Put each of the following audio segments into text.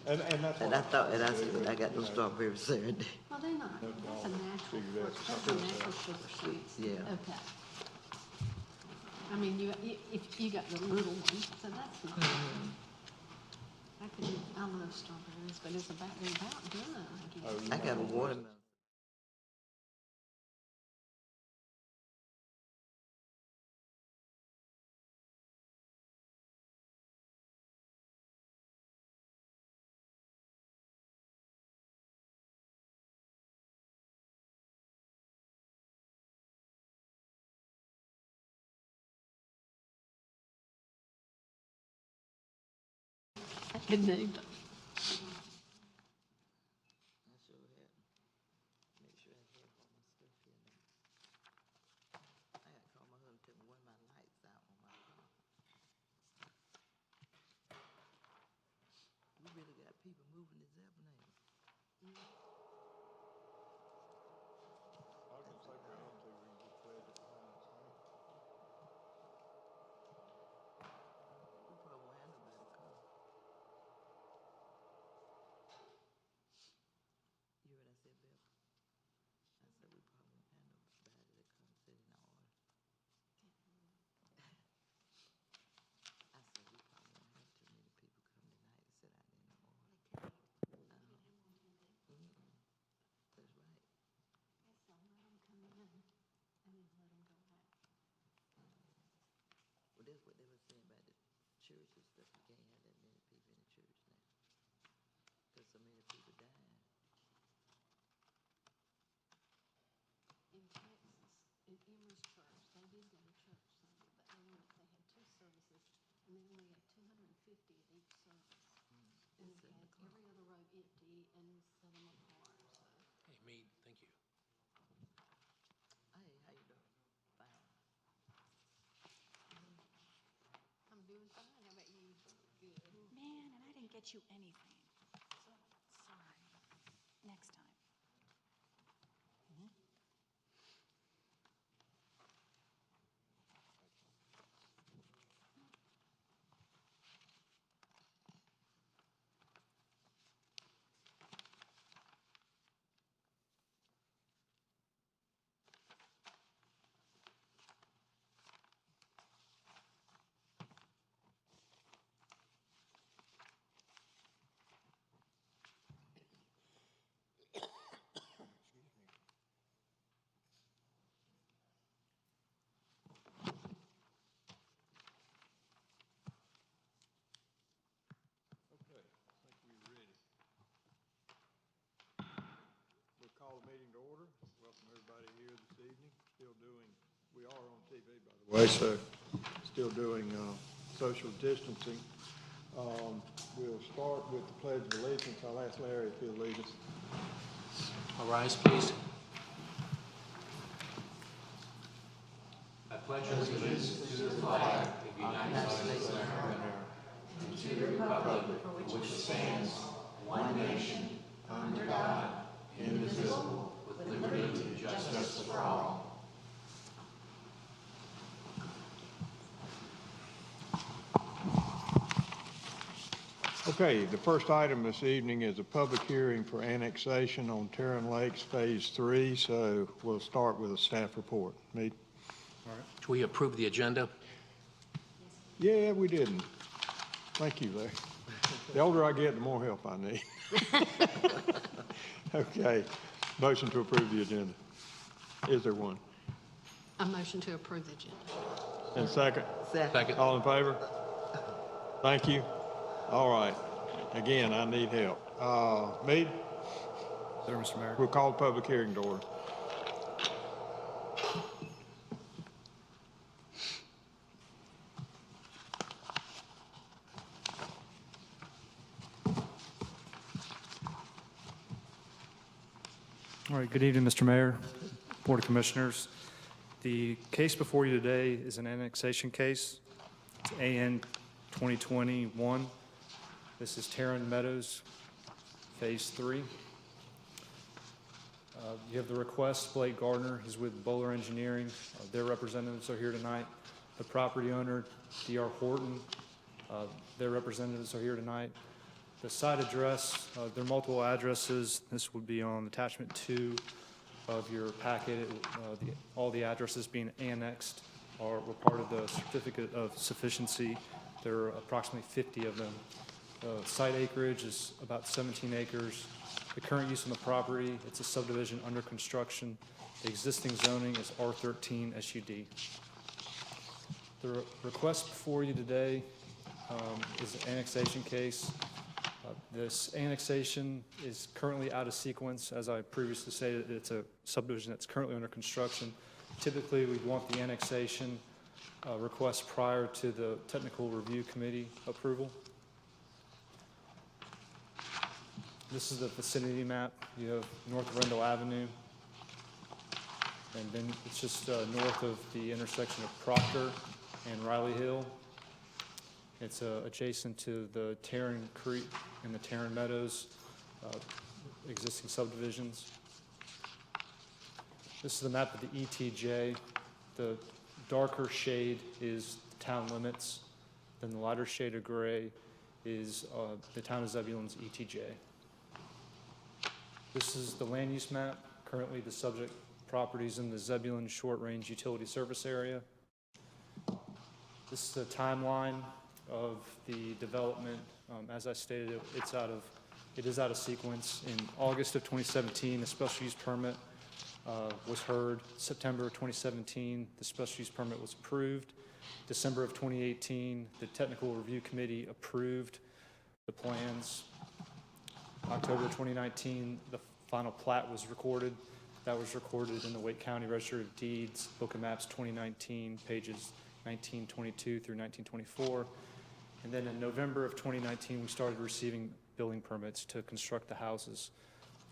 And that's And what I thought, and I said, I got no strawberries Saturday. Well, they're not, that's a natural, that's a natural sugar sweets. Yeah. Okay. I mean, if you got the little one, so that's not. I love strawberries, but they're about done, I guess. I got a watermelon. Good name. I sure had. Make sure I have all my stuff here now. I gotta call my husband, tell me when my lights out on my car. We really got people moving to Zebulon. I can say we had to, we can just pledge it behind us, huh? We probably won't have nobody come. You heard I said, Bill? I said we probably won't have nobody to come sit in our order. I said we probably won't have too many people come tonight to sit out in the order. That's right. So let them come in and then let them go out. Well, that's what they were saying about the church and stuff. You can't have that many people in the church now. Because so many people dying. In Texas, in Emory's church, they did go to church Sunday, but they had two services, and they only had 250 at each service. And they had every other row empty and set them apart, so. Hey, Mead, thank you. Hey, how you doing? Fine. I'm doing fine, how about you? Good. Man, and I didn't get you anything. So sorry. Next time. Okay, I think we're ready. We'll call the meeting to order. Welcome everybody here this evening. We are on TV, by the way, so still doing social distancing. We'll start with the Pledge of Allegiance. I'll ask Larry if he'll lead us. All rise, please. I pledge allegiance to the flag of the United States of America and to the republic for which it stands, one nation, under God, indivisible, with liberty and justice for all. Okay, the first item this evening is a public hearing for annexation on Terran Lakes Phase 3, so we'll start with a staff report. Mead? All right. Should we approve the agenda? Yeah, we didn't. Thank you, Larry. The older I get, the more help I need. Okay, motion to approve the agenda. Is there one? A motion to approve the agenda. And second? Second. All in favor? Thank you. All right. Again, I need help. Mead? Sir, Mr. Mayor. We'll call the public hearing to order. All right, good evening, Mr. Mayor, Board of Commissioners. The case before you today is an annexation case. It's AN 2021. This is Terran Meadows, Phase 3. You have the request, Blake Gardner. He's with Bowler Engineering. Their representatives are here tonight. The property owner, D.R. Horton, their representatives are here tonight. The site address, there are multiple addresses. This would be on attachment 2 of your packet. All the addresses being annexed were part of the certificate of sufficiency. There are approximately 50 of them. Site acreage is about 17 acres. The current use of the property, it's a subdivision under construction. The existing zoning is R13 SUD. The request before you today is an annexation case. This annexation is currently out of sequence. As I previously stated, it's a subdivision that's currently under construction. Typically, we want the annexation request prior to the technical review committee approval. This is the vicinity map. You have North Rendell Avenue, and then it's just north of the intersection of Proctor and Riley Hill. It's adjacent to the Tarrant Creek and the Tarrant Meadows existing subdivisions. This is the map of the ETJ. The darker shade is the town limits. Then the lighter shade of gray is the town of Zebulon's ETJ. This is the land use map. Currently, the subject properties in the Zebulon Short Range Utility Service Area. This is the timeline of the development. As I stated, it is out of sequence. In August of 2017, the special use permit was heard. September of 2017, the special use permit was approved. December of 2018, the technical review committee approved the plans. October 2019, the final plat was recorded. That was recorded in the Wake County Register of Deeds, Book of Maps 2019, pages 1922 through 1924. And then in November of 2019, we started receiving building permits to construct the houses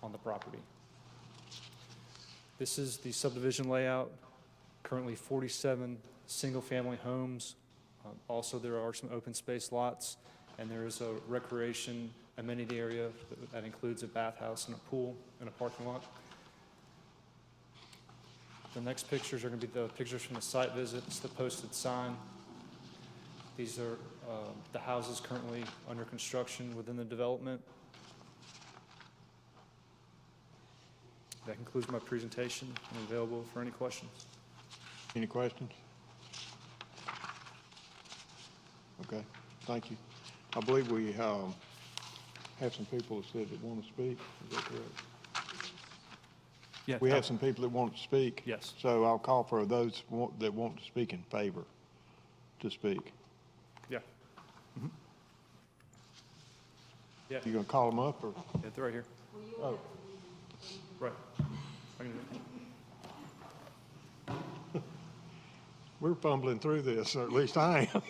on the property. This is the subdivision layout. Currently 47 single-family homes. Also, there are some open space lots, and there is a recreation amenity area that includes a bathhouse and a pool and a parking lot. The next pictures are going to be the pictures from the site visit. It's the posted sign. These are the houses currently under construction within the development. That concludes my presentation. I'm available for any questions. Any questions? Okay, thank you. I believe we have some people that said that want to speak. Is that correct? Yeah. We have some people that want to speak. Yes. So I'll call for those that want to speak in favor to speak. Yeah. Mm-hmm. Yeah. You gonna call them up or? Yeah, they're right here. Oh, Right. I can do it. we're fumbling through this, or at least I am.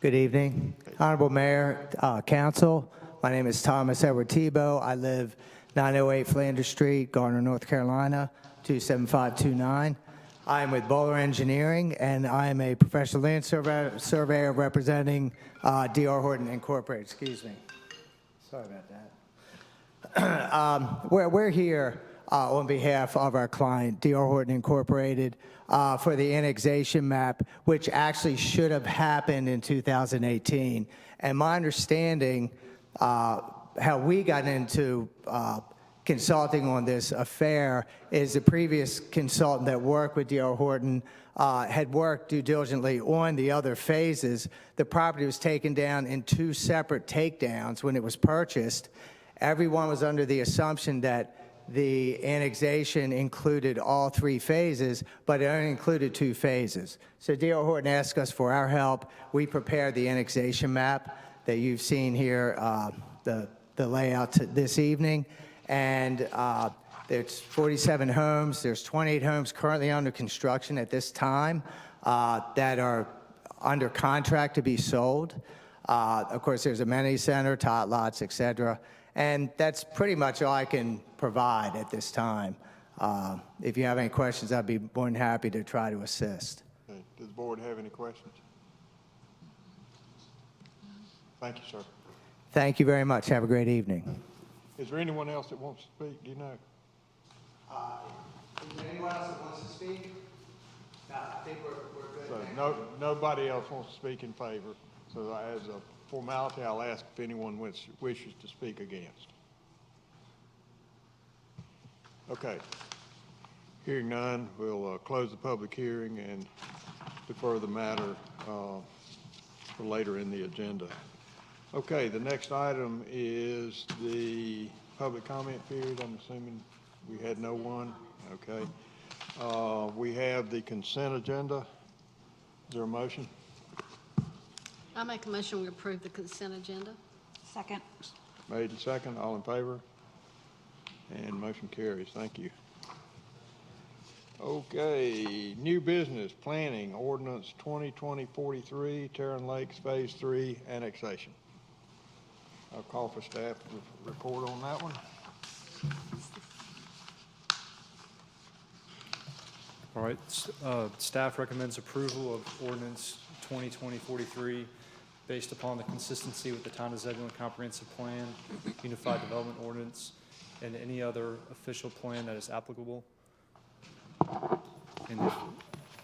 Good evening, Honorable Mayor, Council. My name is Thomas Edward Tebow. I live 908 Flanders Street, Garner, North Carolina, 27529. I am with Bowler Engineering, and I am a professional land surveyor representing D.R. Horton Incorporated. Excuse me. Sorry about that. We're here on behalf of our client, D.R. Horton Incorporated, for the annexation map, which actually should have happened in 2018. And my understanding, how we got into consulting on this affair is the previous consultant that worked with D.R. Horton had worked due diligently on the other phases. The property was taken down in 2 separate takedowns when it was purchased. Everyone was under the assumption that the annexation included all 3 phases, but it only included 2 phases. So D.R. Horton asked us for our help. We prepared the annexation map that you've seen here, the layout this evening. And there's 47 homes. There's 28 homes currently under construction at this time that are under contract to be sold. Of course, there's amenity center, tot lots, et cetera. And that's pretty much all I can provide at this time. If you have any questions, I'd be more than happy to try to assist. Okay. Does the board have any questions? Thank you, sir. Thank you very much. Have a great evening. Is there anyone else that wants to speak? Do you know? Is there anyone else that wants to speak? No, I think we're good. So nobody else wants to speak in favor. So as a formality, I'll ask if anyone wishes to speak against. Okay. Hearing none, we'll close the public hearing and defer the matter for later in the agenda. Okay, the next item is the public comment period. I'm assuming we had no one. Okay. We have the consent agenda. Is there a motion? I make a motion we approve the consent agenda. Second. Made and second. All in favor? And motion carries. Thank you. Okay, new business, planning, ordinance 2020-43, Tarrant Lakes Phase 3 annexation. I'll call for staff to report on that one. All right, staff recommends approval of ordinance 2020-43 based upon the consistency with the Town of Zebulon Comprehensive Plan, Unified Development Ordinance, and any other official plan that is applicable. And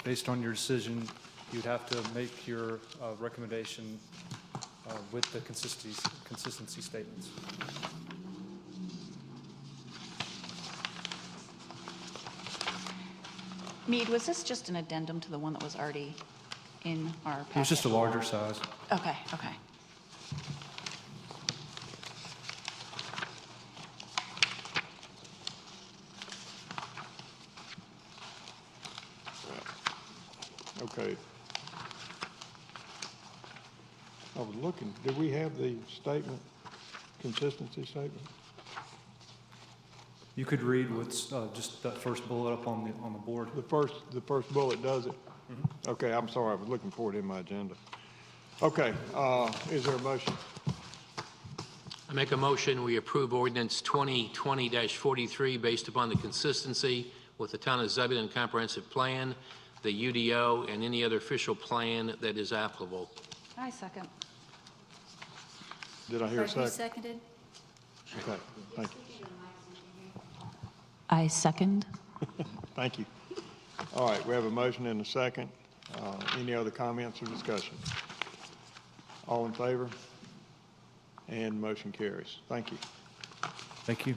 based on your decision, you'd have to make your recommendation with the consistency statements. Mead, was this just an addendum to the one that was already in our packet? It was just a larger size. Okay, okay. Okay. I was looking, did we have the statement, consistency statement? You could read what's just that first bullet up on the board. The first bullet does it? Mm-hmm. Okay, I'm sorry, I was looking for it in my agenda. Okay, is there a motion? I make a motion, we approve ordinance 2020-43 based upon the consistency with the Town of Zebulon Comprehensive Plan, the UDO, and any other official plan that is applicable. I second. Did I hear a second? seconded? Okay, thank you. I second. Thank you. All right, we have a motion and a second. Any other comments or discussion? All in favor? And motion carries. Thank you. Thank you.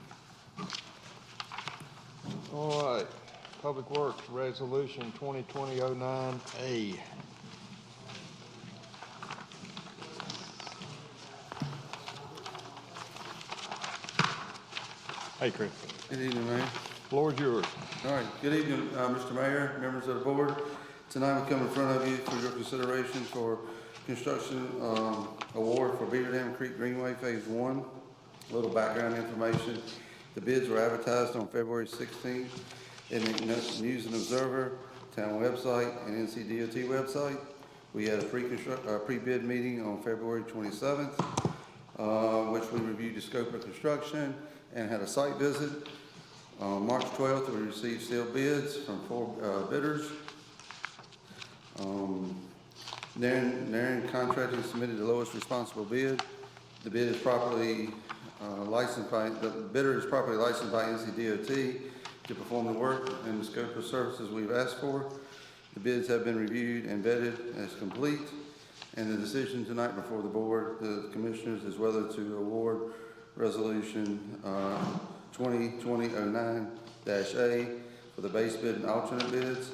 All right, Public Works Resolution 2020-09A. Hey, Chris. Good evening, Mayor. Floor is yours. All right, good evening, Mr. Mayor, members of the board. Tonight we come in front of you for your consideration for construction award for Beaver Dam Creek Greenway Phase 1. A little background information. The bids were advertised on February 16th in the News and Observer, town website, and NCDOT website. We had a pre-bid meeting on February 27th, which we reviewed the scope of construction and had a site visit. On March 12th, we received sealed bids from 4 bidders. Naren Contracting submitted the lowest responsible bid. The bid is properly licensed by, the bidder is properly licensed by NCDOT to perform the work and the scope of services we've asked for. The bids have been reviewed and vetted as complete, and the decision tonight before the board, the commissioners, is whether to award resolution 2020-09-A for the base bid and alternate bids,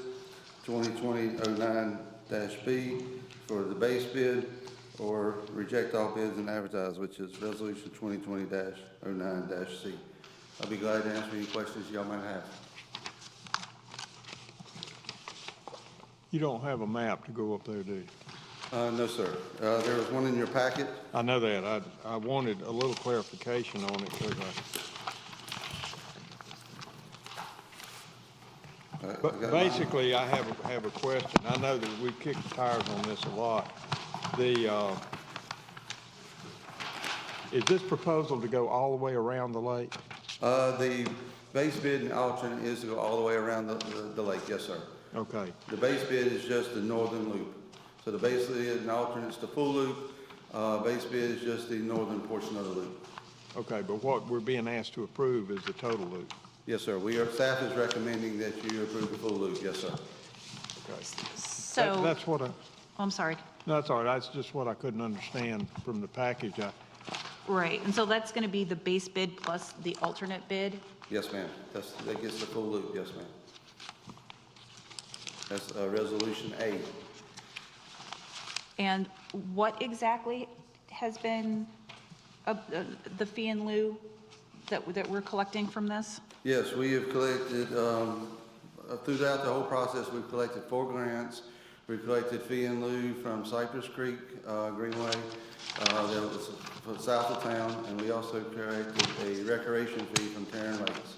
2020-09-B for the base bid, or reject all bids and advertise, which is resolution 2020-09-C. I'll be glad to answer any questions y'all might have. You don't have a map to go up there, do you? No, sir. There was one in your packet. I know that. I wanted a little clarification on it because but basically I have a question. I know that we've kicked the tires on this a lot. Is this proposal to go all the way around the lake? The base bid and alternate is to go all the way around the lake, yes, sir. Okay. The base bid is just the northern loop. So the base bid and alternate is the full loop. Base bid is just the northern portion of the loop. Okay, but what we're being asked to approve is the total loop. Yes, sir. Staff is recommending that you approve the full loop. Yes, sir. Okay. So, That's what I, oh, I'm sorry. no, that's all right. That's just what I couldn't understand from the package. Right, and so that's going to be the base bid plus the alternate bid? Yes, ma'am. That gets the full loop. Yes, ma'am. That's Resolution A. And what exactly has been the fee in lieu that we're collecting from this? Yes, we have collected, throughout the whole process, we've collected 4 grants. We've collected fee in lieu from Cypress Creek Greenway, that was for south of town, and we also collected a recreation fee from Tarrant Lakes.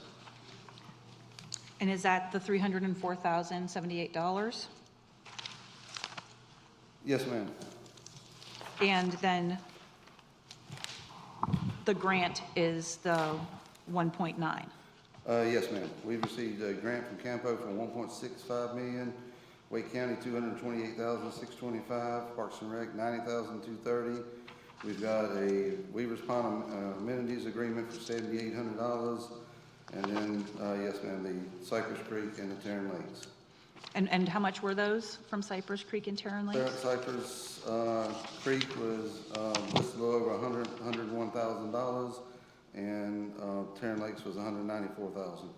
And is that the $304,078? Yes, ma'am. And then the grant is the 1.9? Yes, ma'am. We've received a grant from Campo for $1.65 million, Wake County $228,625, Parks and Rec $90,230. We've got a Weaver's Pond amenities agreement for $7,800, and then yes, ma'am, the Cypress Creek and the Tarrant Lakes. And how much were those from Cypress Creek and Tarrant Lakes? Cypress Creek was just a little over $101,000, and Tarrant Lakes was $194,000.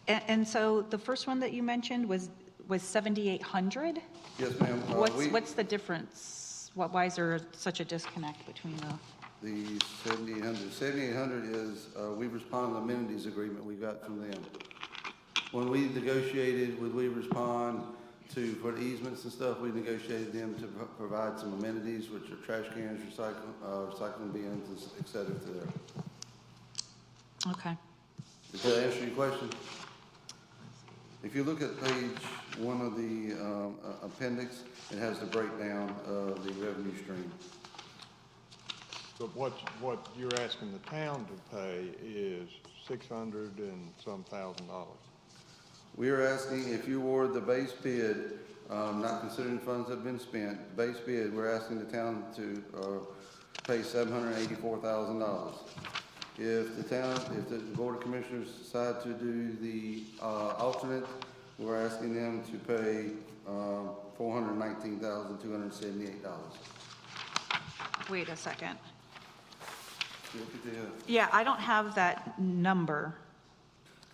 And so the first one that you mentioned was 7,800? Yes, ma'am. What's the difference? Why is there such a disconnect between The 7,800. 7,800 is Weaver's Pond amenities agreement we got from them. When we negotiated with Weaver's Pond for the easements and stuff, we negotiated them to provide some amenities, which are trash cans, recycling bins, et cetera, to there. Okay. Did that answer your question? If you look at page 1 of the appendix, it has the breakdown of the revenue stream. But what you're asking the town to pay is $600 and some thousand. We are asking if you award the base bid, not considering funds that have been spent, base bid, we're asking the town to pay $784,000. If the Board of Commissioners decide to do the alternate, we're asking them to pay $419,278. Wait a second. Look at the, Yeah, I don't have that number.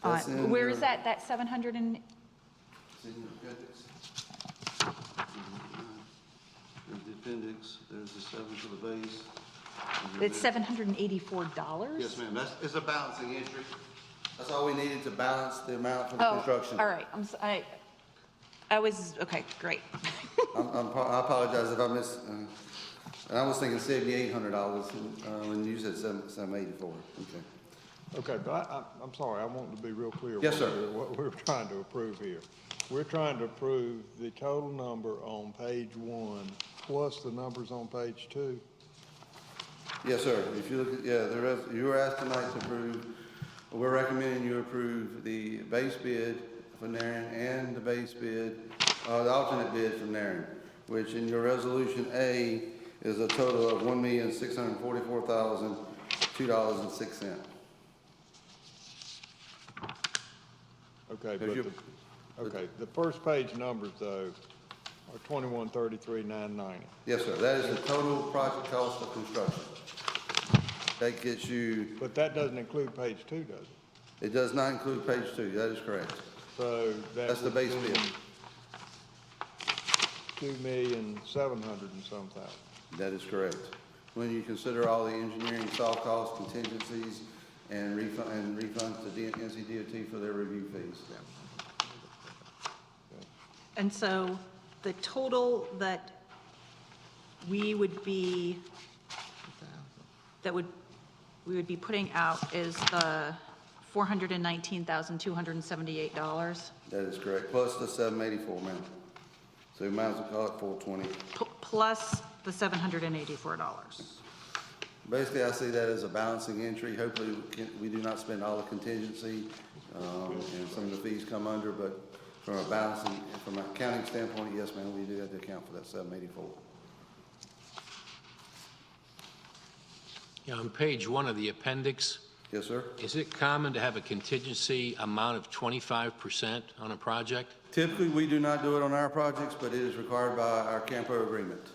That's in Where your- is that 700 and, it's in your appendix. There's the appendix, there's the 7 for the base. it's $784? Yes, ma'am, it's a balancing entry. That's all we needed to balance the amount for the Oh, construction. all right, I was, okay, great. I apologize if I missed, and I was thinking $7,800, when you said $784, okay. Okay, but I'm sorry, I want to be real clear. Yes, sir. What we're trying to approve here. We're trying to approve the total number on page 1 plus the numbers on page 2. Yes, sir, if you look at, you were asked tonight to approve, we're recommending you approve the base bid for Naren and the base bid, the alternate bid from Naren, which in your resolution A is a total of $1,644,002.06. Okay, Because you- the first page numbers though are $21,33,990. Yes, sir, that is the total project cost of construction. That gets you, But that doesn't include page 2, does it? it does not include page 2, that is correct. So That's the would base be bid. $2,700,000 and some thousand. That is correct. When you consider all the engineering, soft costs, contingencies, and refunds to NCDOT for their review fees. And so the total that we would be, we would be putting out is the $419,278, That is correct, plus the 784, ma'am. So you might as well call it 420. plus the $784. Basically, I see that as a balancing entry. Hopefully, we do not spend all the contingency, and some of the fees come under, but from a balancing, from an accounting standpoint, yes, ma'am, we do have to account for that 784. Yeah, on page 1 of the appendix, Yes, sir. is it common to have a contingency amount of 25% on a project? Typically, we do not do it on our projects, but it is required by our Campo agreement to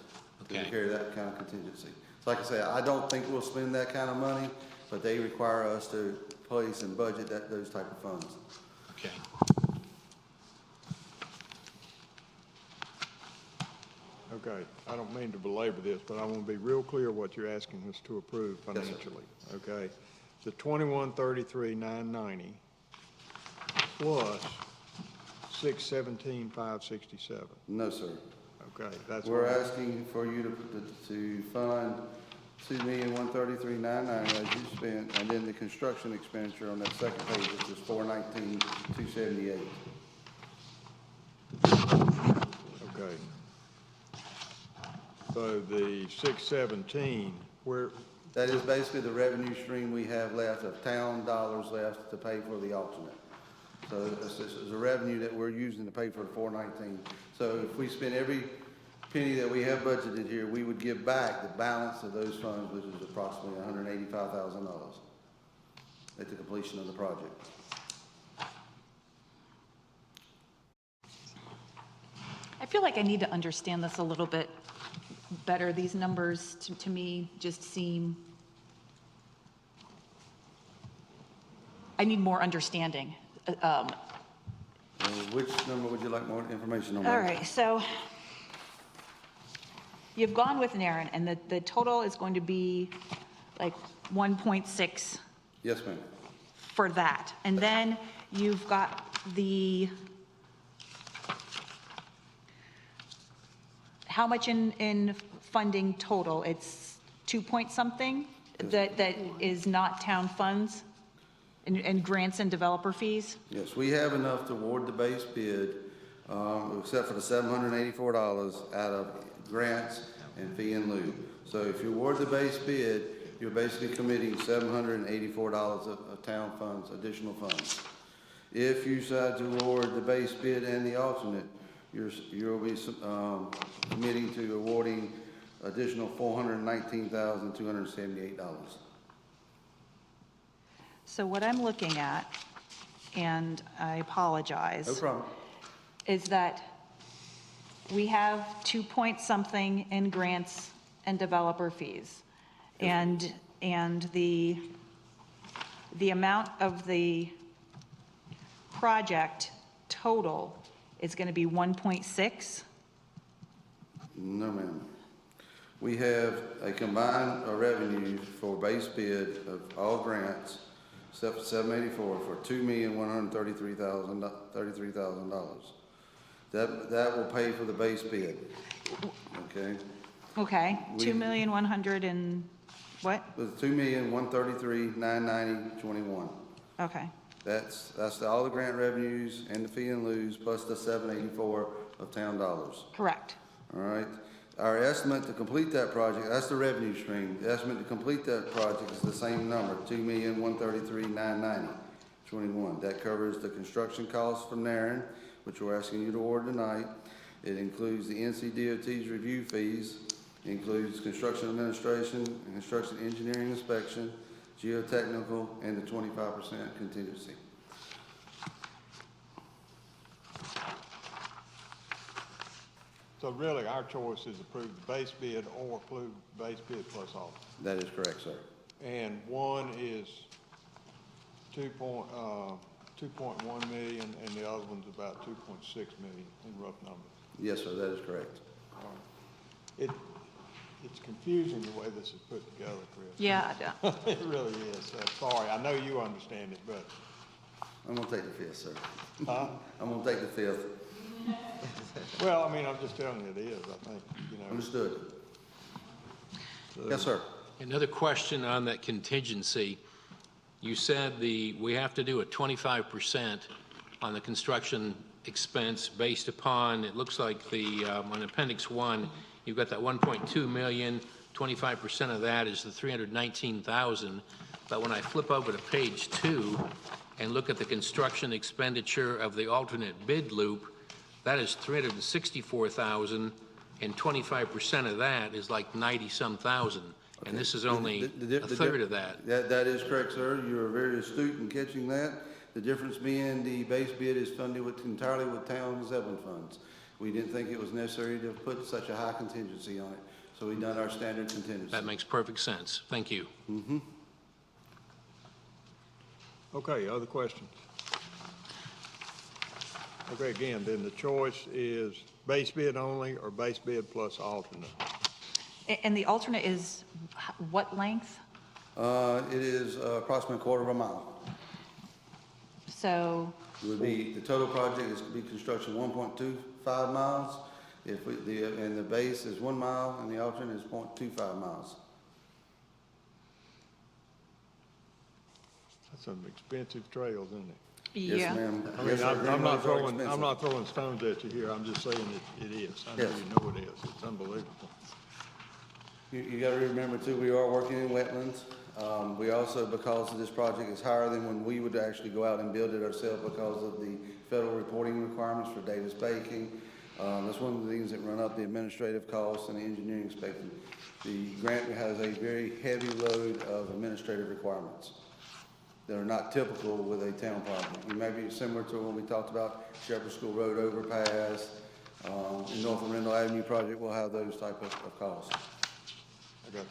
Okay. carry that kind of contingency. So like I say, I don't think we'll spend that kind of money, but they require us to place and budget those type of funds. Okay. Okay, I don't mean to belabor this, but I want to be real clear what you're asking us to approve Yes, sir. financially, okay? The 2133,990 plus 617,567, No, sir. okay? That's We're what, asking for you to fund $2,133,990 as you spent, and then the construction expenditure on that second page, which is $419,278. okay. So the 617, where, That is basically the revenue stream we have left of town dollars left to pay for the alternate. So this is a revenue that we're using to pay for the 419. So if we spend every penny that we have budgeted here, we would give back the balance of those funds, which is approximately $185,000 at the completion of the project. I feel like I need to understand this a little bit better. These numbers to me just seem, I need more understanding. Which number would you like more information on? All ma'am? right, so you've gone with Naren, and the total is going to be like 1.6 Yes, ma'am. for that. And then you've got how much in funding total? It's 2 point something that is not town funds and grants and developer fees? Yes, we have enough to award the base bid, except for the $784 out of grants and fee in lieu. So if you award the base bid, you're basically committing $784 of town funds, additional funds. If you decide to award the base bid and the alternate, you'll be committing to awarding additional $419,278. So what I'm looking at, and I apologize. No problem. Is that we have 2 point something in grants and developer fees. And the amount of the project total is going to be 1.6? No, ma'am. We have a combined revenue for base bid of all grants, except for 784, for $2,133,000. That will pay for the base bid, okay? Okay, We- 2,100,000 and what? With $2,133,990.21. Okay, That's all the grant revenues and the fee and lieu, plus the 784 of town dollars. correct. All right. Our estimate to complete that project, that's the revenue stream. The estimate to complete that project is the same number, $2,133,990.21. That covers the construction costs from Naren, which we're asking you to award tonight. It includes the NCDOT's review fees. It includes construction administration and construction engineering inspection, geotechnical, and the 25% contingency. so really, our choice is approve the base bid or approve base bid plus all. That is correct, sir. And one is 2.1 million, and the other one's about 2.6 million in rough numbers. Yes, sir, that is correct. All right. It's confusing the way this is put together, Chris. Yeah, It really is. Sorry, I know you understand it, but, I'm gonna take the fifth, sir. huh? I'm gonna take the fifth. Well, I mean, I'm just telling you it is, I think, you know. Understood. Yes, sir. Another question on that contingency. You said we have to do a 25% on the construction expense based upon, it looks like on Appendix 1, you've got that 1.2 million, 25% of that is the 319,000. But when I flip over to page 2 and look at the construction expenditure of the alternate bid loop, that is 364,000, and 25% of that is like 90-some thousand. And this is only The- a the- third of that. That is correct, sir. You are very astute in catching that. The difference being the base bid is funded entirely with town Zebulon funds. We didn't think it was necessary to put such a high contingency on it, so we done our standard contingency. That makes perfect sense. Thank you. Okay, other questions? Okay, again, then the choice is base bid only or base bid plus alternate. And the alternate is what length? It is approximately a quarter of a mile. So, It would be, the total project is to be construction 1.25 miles. And the base is 1 mile and the alternate is 0.25 miles. That's some expensive trails, isn't it? Yes, yeah. ma'am. I mean, Yes, sir. I'm not Greenways are throwing, I'm expensive. not throwing stones at you here, I'm just saying it is. I know Yes. you know it is, it's unbelievable. You gotta remember too, we are working in wetlands. We also, because of this project is higher than when we would actually go out and build it ourselves because of the federal reporting requirements for Davis baking. That's one of the things that run up the administrative costs and the engineering inspection. The grant has a very heavy load of administrative requirements that are not typical with a town project. It may be similar to when we talked about Shepherd School Road overpass, in North Arundel Avenue project, we'll have those type of costs. I got you.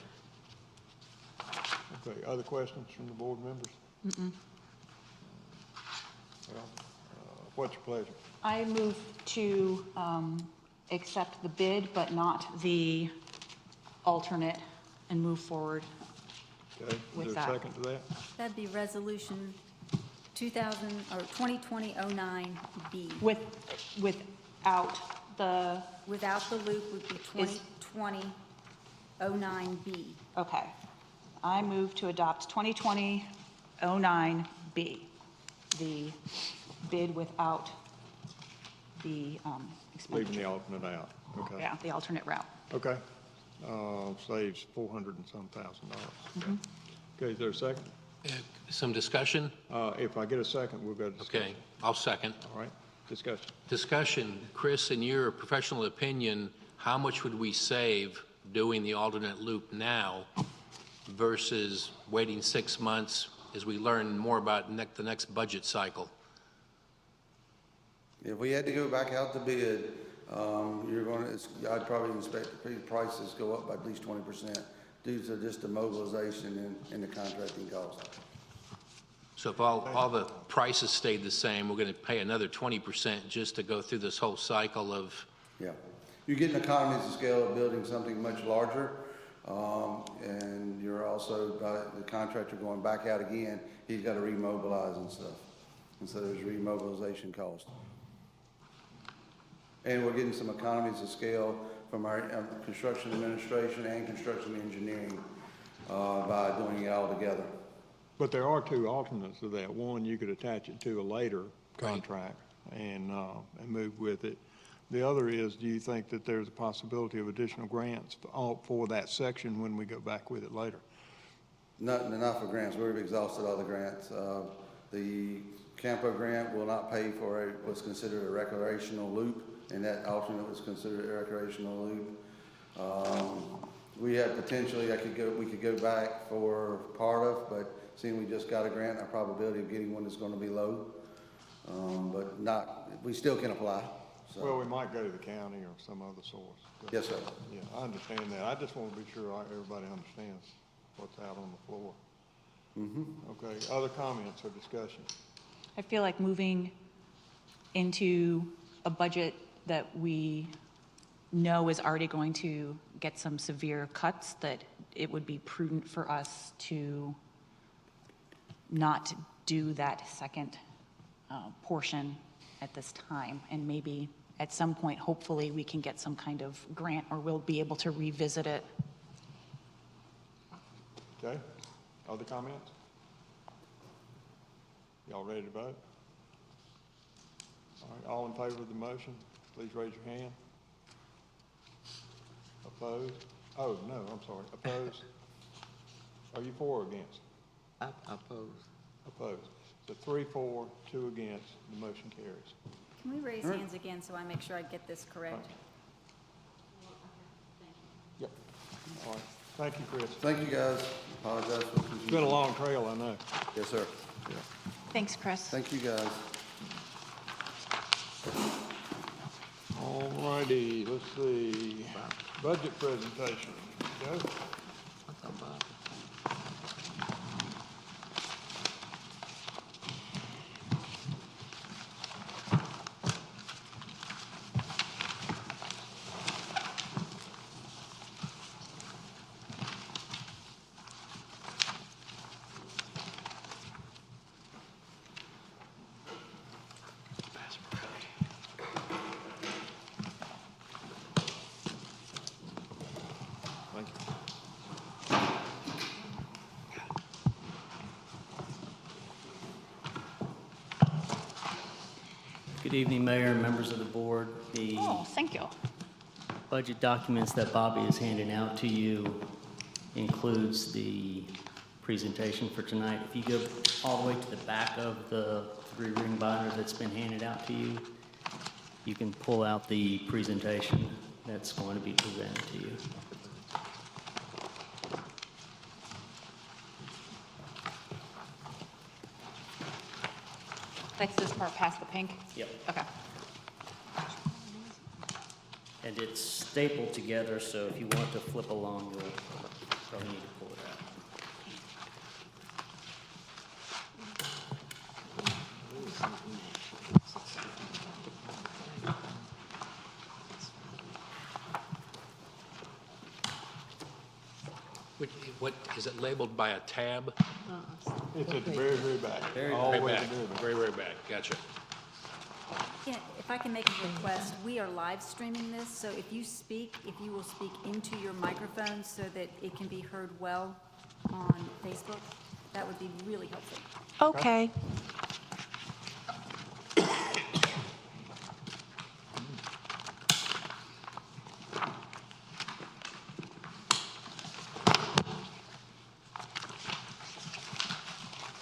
Okay, other questions from the board members? Well, what's your pleasure? I move to accept the bid, but not the alternate, and move forward. Okay, With is there a that. second to that? That'd be resolution 2020-09B. Without the, Without the loop would be Is- 2020-09B. okay. I move to adopt 2020-09B, the bid without the Leaving expenditure. the alternate out, okay. Yeah, the alternate route. Okay, saves $400 and some thousand. Okay, is there a second? Some discussion? If I get a second, we'll go to discussion. Okay, I'll second. All right, discussion. Discussion, Chris, in your professional opinion, how much would we save doing the alternate loop now versus waiting 6 months as we learn more about the next budget cycle? If we had to go back out to bid, I'd probably expect the prices go up by at least 20% due to just the mobilization and the contracting cost. So if all the prices stayed the same, we're going to pay another 20% just to go through this whole cycle of, Yeah. You're getting economies of scale of building something much larger, and you're also, the contractor going back out again, he's got to remobilize and stuff. And so there's remobilization cost. And we're getting some economies of scale from our construction administration and construction engineering by doing it all together. But there are two alternates to that. One, you could attach it to a later contract and move with it. The other is, do you think that there's a possibility of additional grants for that section when we go back with it later? Not for grants. We've exhausted all the grants. The Campo grant will not pay for what's considered a recreational loop, and that alternate was considered a recreational loop. We had potentially, we could go back for part of, but seeing we just got a grant, our probability of getting one is going to be low. But we still can apply. So. Well, we might go to the county or some other source. Yes, sir. Yeah, I understand that. I just want to be sure everybody understands what's out on the floor. Okay, other comments or discussion? I feel like moving into a budget that we know is already going to get some severe cuts, that it would be prudent for us to not do that second portion at this time, and maybe at some point, hopefully, we can get some kind of grant, or we'll be able to revisit it. Okay, other comments? Y'all ready to vote? All right, all in favor of the motion, please raise your hand. Opposed? Oh, no, I'm sorry, opposed? Are you for or against? I oppose. Opposed. So 3 for, 2 against, the motion carries. Can we raise hands again so I make sure I get this correct? Yep, all right. Thank you, Chris. Thank you, guys. Apologize for the confusion. It's been a long trail, I know. Yes, sir. Thanks, Chris. Thank you, guys. All righty, let's see. Budget presentation. Joe? What's up, Bob? Thank you. Good evening, Mayor and members of the board. The Oh, thank you. budget documents that Bobby is handing out to you includes the presentation for tonight. If you go all the way to the back of the three-ring binder that's been handed out to you, you can pull out the presentation that's going to be presented to you. That's this part past the pink? Yep. Okay. And it's stapled together, so if you want to flip along, you'll probably need to pull it out. What, is it labeled by a tab? It's at the very, very back. Very All the Very way to back, the very back. very, very back, gotcha. Yeah, if I can make a request, we are live streaming this, so if you will speak into your microphone so that it can be heard well on Facebook, that would be really helpful. Okay.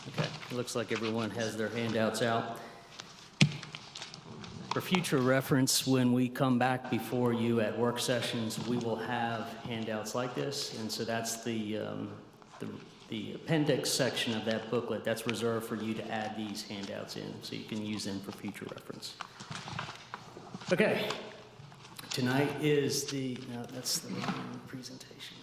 Okay, it looks like everyone has their handouts out. For future reference, when we come back before you at work sessions, we will have handouts like this, and so that's the appendix section of that booklet. That's reserved for you to add these handouts in, so you can use them for future reference. Okay, tonight is no, that's the wrong presentation.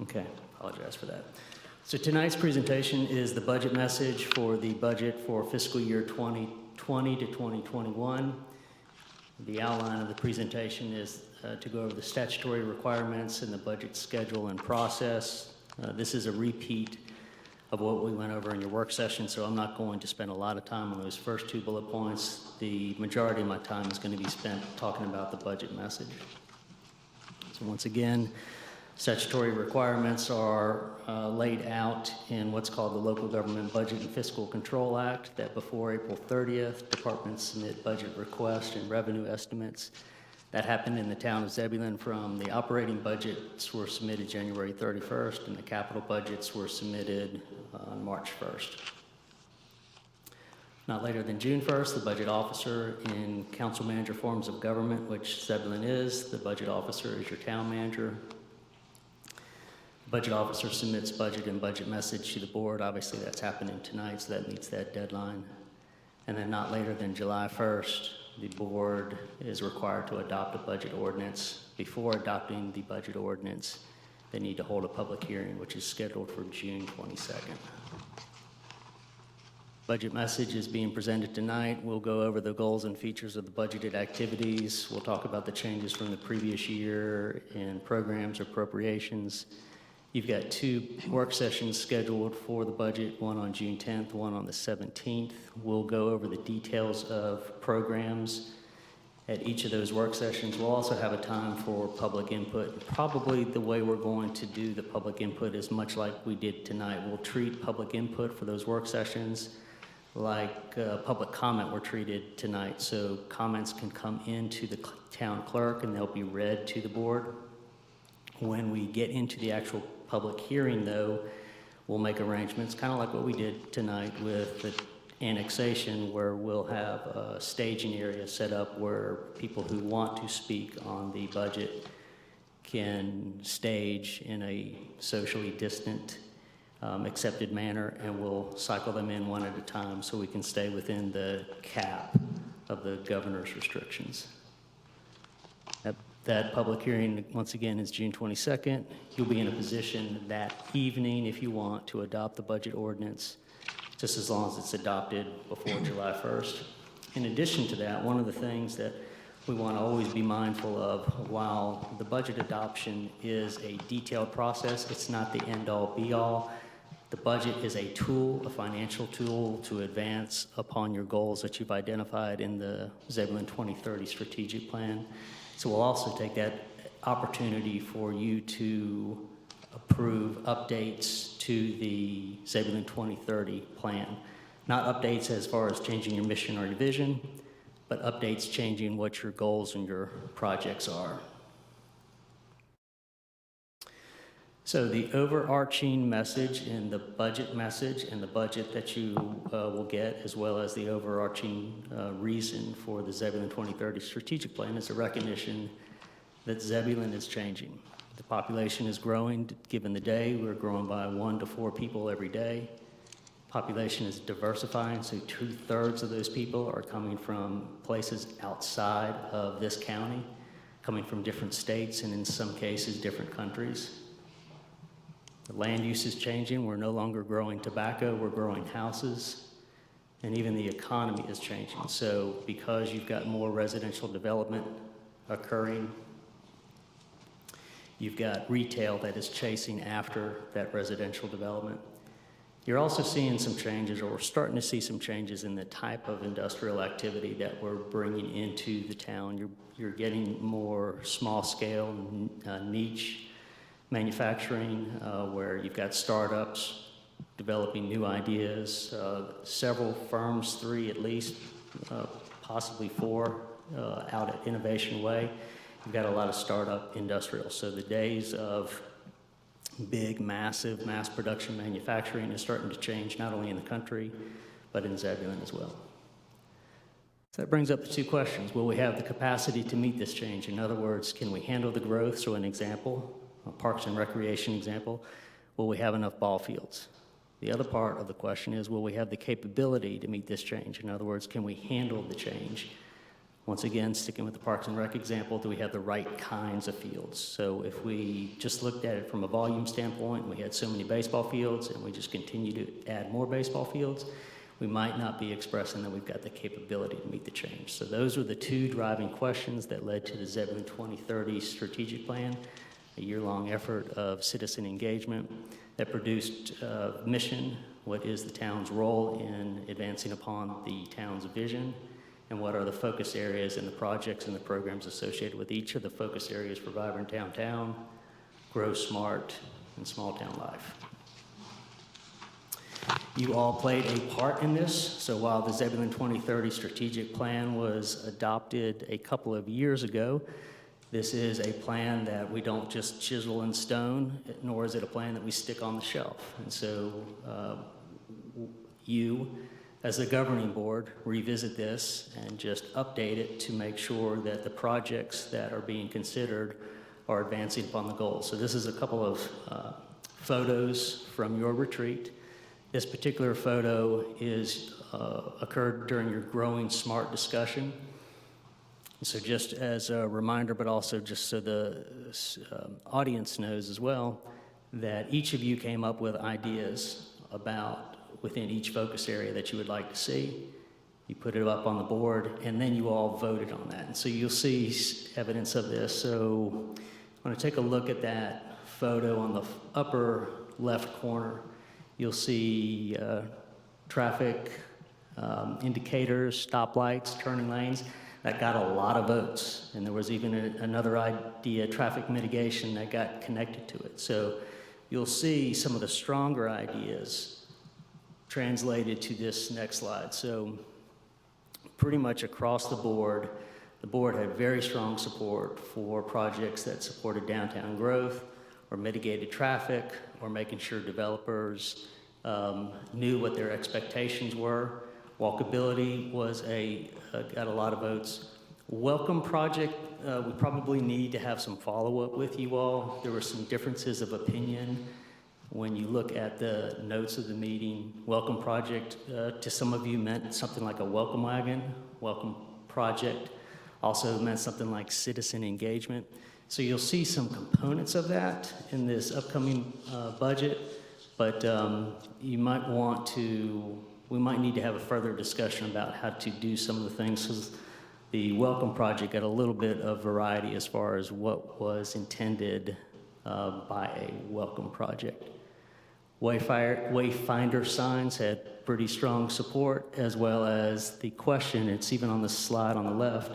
Okay, apologize for that. So tonight's presentation is the budget message for the budget for fiscal year 2020 to 2021. The outline of the presentation is to go over the statutory requirements and the budget schedule and process. This is a repeat of what we went over in your work session, so I'm not going to spend a lot of time on those first two bullet points. The majority of my time is going to be spent talking about the budget message. So once again, statutory requirements are laid out in what's called the Local Government Budget and Fiscal Control Act, that before April 30th, departments submit budget requests and revenue estimates. That happened in the town of Zebulon. From the operating budgets were submitted January 31st, and the capital budgets were submitted on March 1st. Not later than June 1st, the budget officer in council manager forms of government, which Zebulon is, the budget officer is your town manager. Budget officer submits budget and budget message to the board. Obviously, that's happening tonight, so that meets that deadline. And then not later than July 1st, the board is required to adopt a budget ordinance. Before adopting the budget ordinance, they need to hold a public hearing, which is scheduled for June 22nd. Budget message is being presented tonight. We'll go over the goals and features of the budgeted activities. We'll talk about the changes from the previous year in programs, appropriations. You've got two work sessions scheduled for the budget, one on June 10th, one on the 17th. We'll go over the details of programs at each of those work sessions. We'll also have a time for public input. Probably the way we're going to do the public input is much like we did tonight. We'll treat public input for those work sessions like public comment were treated tonight. So comments can come into the town clerk and they'll be read to the board. When we get into the actual public hearing, though, we'll make arrangements, kind of like what we did tonight with the annexation, where we'll have a staging area set up where people who want to speak on the budget can stage in a socially distant, accepted manner, and we'll cycle them in one at a time so we can stay within the cap of the governor's restrictions. That public hearing, once again, is June 22nd. You'll be in a position that evening, if you want, to adopt the budget ordinance, just as long as it's adopted before July 1st. In addition to that, one of the things that we want to always be mindful of, while the budget adoption is a detailed process, it's not the end-all, be-all. The budget is a tool, a financial tool, to advance upon your goals that you've identified in the Zebulon 2030 strategic plan. So we'll also take that opportunity for you to approve updates to the Zebulon 2030 plan. Not updates as far as changing your mission or your vision, but updates changing what your goals and your projects are. So the overarching message in the budget message and the budget that you will get, as well as the overarching reason for the Zebulon 2030 strategic plan, is a recognition that Zebulon is changing. The population is growing. Given the day, we're growing by 1 to 4 people every day. Population is diversifying, so 2/3 of those people are coming from places outside of this county, coming from different states and in some cases different countries. The land use is changing. We're no longer growing tobacco, we're growing houses, and even the economy is changing. So because you've got more residential development occurring, you've got retail that is chasing after that residential development. You're also seeing some changes, or we're starting to see some changes in the type of industrial activity that we're bringing into the town. You're getting more small-scale, niche manufacturing, where you've got startups developing new ideas, several firms, 3 at least, possibly 4, out at Innovation Way. You've got a lot of startup industrial. So the days of big, massive, mass production manufacturing is starting to change, not only in the country, but in Zebulon as well. So that brings up the 2 questions. Will we have the capacity to meet this change? In other words, can we handle the growth? So an example, a Parks and Recreation example, will we have enough ball fields? The other part of the question is, will we have the capability to meet this change? In other words, can we handle the change? Once again, sticking with the Parks and Rec example, do we have the right kinds of fields? So if we just looked at it from a volume standpoint, we had so many baseball fields and we just continue to add more baseball fields, we might not be expressing that we've got the capability to meet the change. So those are the 2 driving questions that led to the Zebulon 2030 strategic plan, a year-long effort of citizen engagement that produced mission, what is the town's role in advancing upon the town's vision, and what are the focus areas and the projects and the programs associated with each of the focus areas for Vibrant Downtown, Grow Smart, and Small Town Life. You all played a part in this, so while the Zebulon 2030 strategic plan was adopted a couple of years ago, this is a plan that we don't just chisel in stone, nor is it a plan that we stick on the shelf. And so you, as the governing board, revisit this and just update it to make sure that the projects that are being considered are advancing upon the goals. So this is a couple of photos from your retreat. This particular photo is occurred during your Growing Smart discussion. So just as a reminder, but also just so the audience knows as well, that each of you came up with ideas about within each focus area that you would like to see. You put it up on the board, and then you all voted on that. And so you'll see evidence of this. So I want to take a look at that photo on the upper left corner. You'll see traffic indicators, stoplights, turning lanes. That got a lot of votes. And there was even another idea, traffic mitigation, that got connected to it. So you'll see some of the stronger ideas translated to this next slide. So pretty much across the board had very strong support for projects that supported downtown growth or mitigated traffic or making sure developers knew what their expectations were. Walkability got a lot of votes. Welcome project, we probably need to have some follow-up with you all. There were some differences of opinion when you look at the notes of the meeting. Welcome project, to some of you meant something like a welcome wagon. Welcome project also meant something like citizen engagement. So you'll see some components of that in this upcoming budget, but we might need to have a further discussion about how to do some of the things, because the welcome project got a little bit of variety as far as what was intended by a welcome project. Wayfinder signs had pretty strong support, as well as the question, it's even on the slide on the left,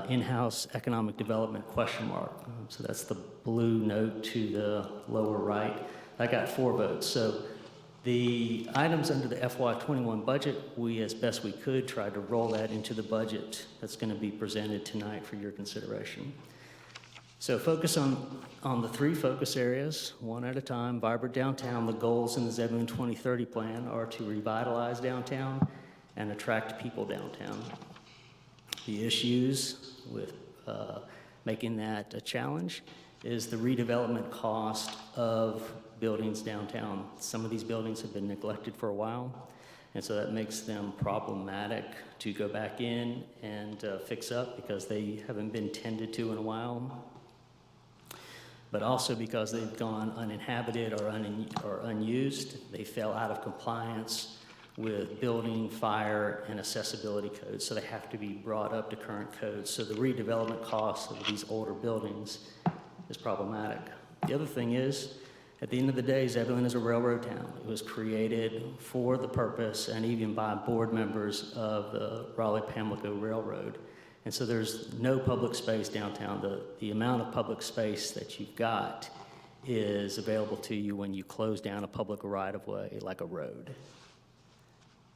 in-house economic development question mark. So that's the blue note to the lower right. That got 4 votes. So the items under the FY21 budget, we, as best we could, tried to roll that into the budget that's going to be presented tonight for your consideration. So focus on the 3 focus areas, one at a time. Vibrant downtown. The goals in the Zebulon 2030 plan are to revitalize downtown and attract people downtown. The issues with making that a challenge is the redevelopment cost of buildings downtown. Some of these buildings have been neglected for a while, and so that makes them problematic to go back in and fix up, because they haven't been tended to in a while, but also because they've gone uninhabited or unused. They fell out of compliance with building, fire, and accessibility codes, so they have to be brought up to current codes. So the redevelopment cost of these older buildings is problematic. The other thing is, at the end of the day, Zebulon is a railroad town. It was created for the purpose, and even by board members of the Raleigh-Pamlico Railroad. And so there's no public space downtown. The amount of public space that you've got is available to you when you close down a public right-of-way like a road.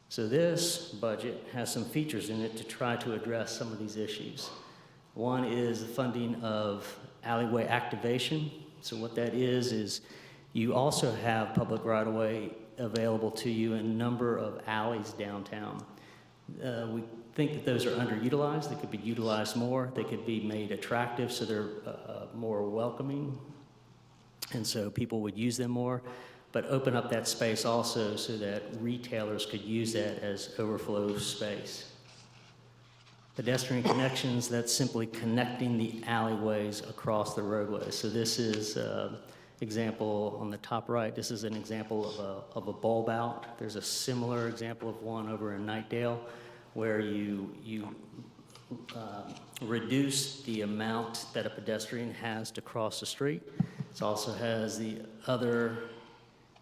So this budget has some features in it to try to address some of these issues. One is the funding of alleyway activation. So what that is you also have public right-of-way available to you in a number of alleys downtown. We think that those are underutilized. They could be utilized more. They could be made attractive so they're more welcoming, and so people would use them more, but open up that space also so that retailers could use that as overflow space. Pedestrian connections, that's simply connecting the alleyways across the roadways. So this is example on the top right. This is an example of a bulb out. There's a similar example of one over in Nightdale, where you reduce the amount that a pedestrian has to cross the street. It also has the other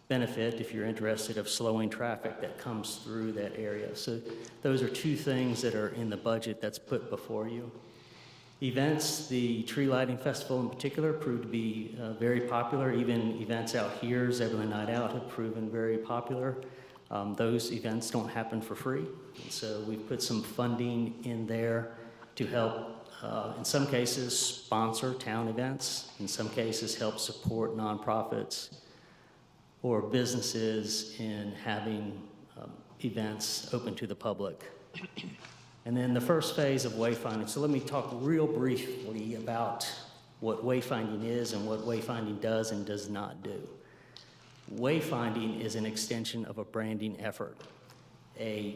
benefit, if you're interested, of slowing traffic that comes through that area. So those are 2 things that are in the budget that's put before you. Events, the tree lighting festival in particular, proved to be very popular. Even events out here, Zebulon Night Out, have proven very popular. Those events don't happen for free, and so we've put some funding in there to help, in some cases, sponsor town events, in some cases help support nonprofits or businesses in having events open to the public. And then the first phase of wayfinding. So let me talk real briefly about what wayfinding is and what wayfinding does and does not do. Wayfinding is an extension of a branding effort.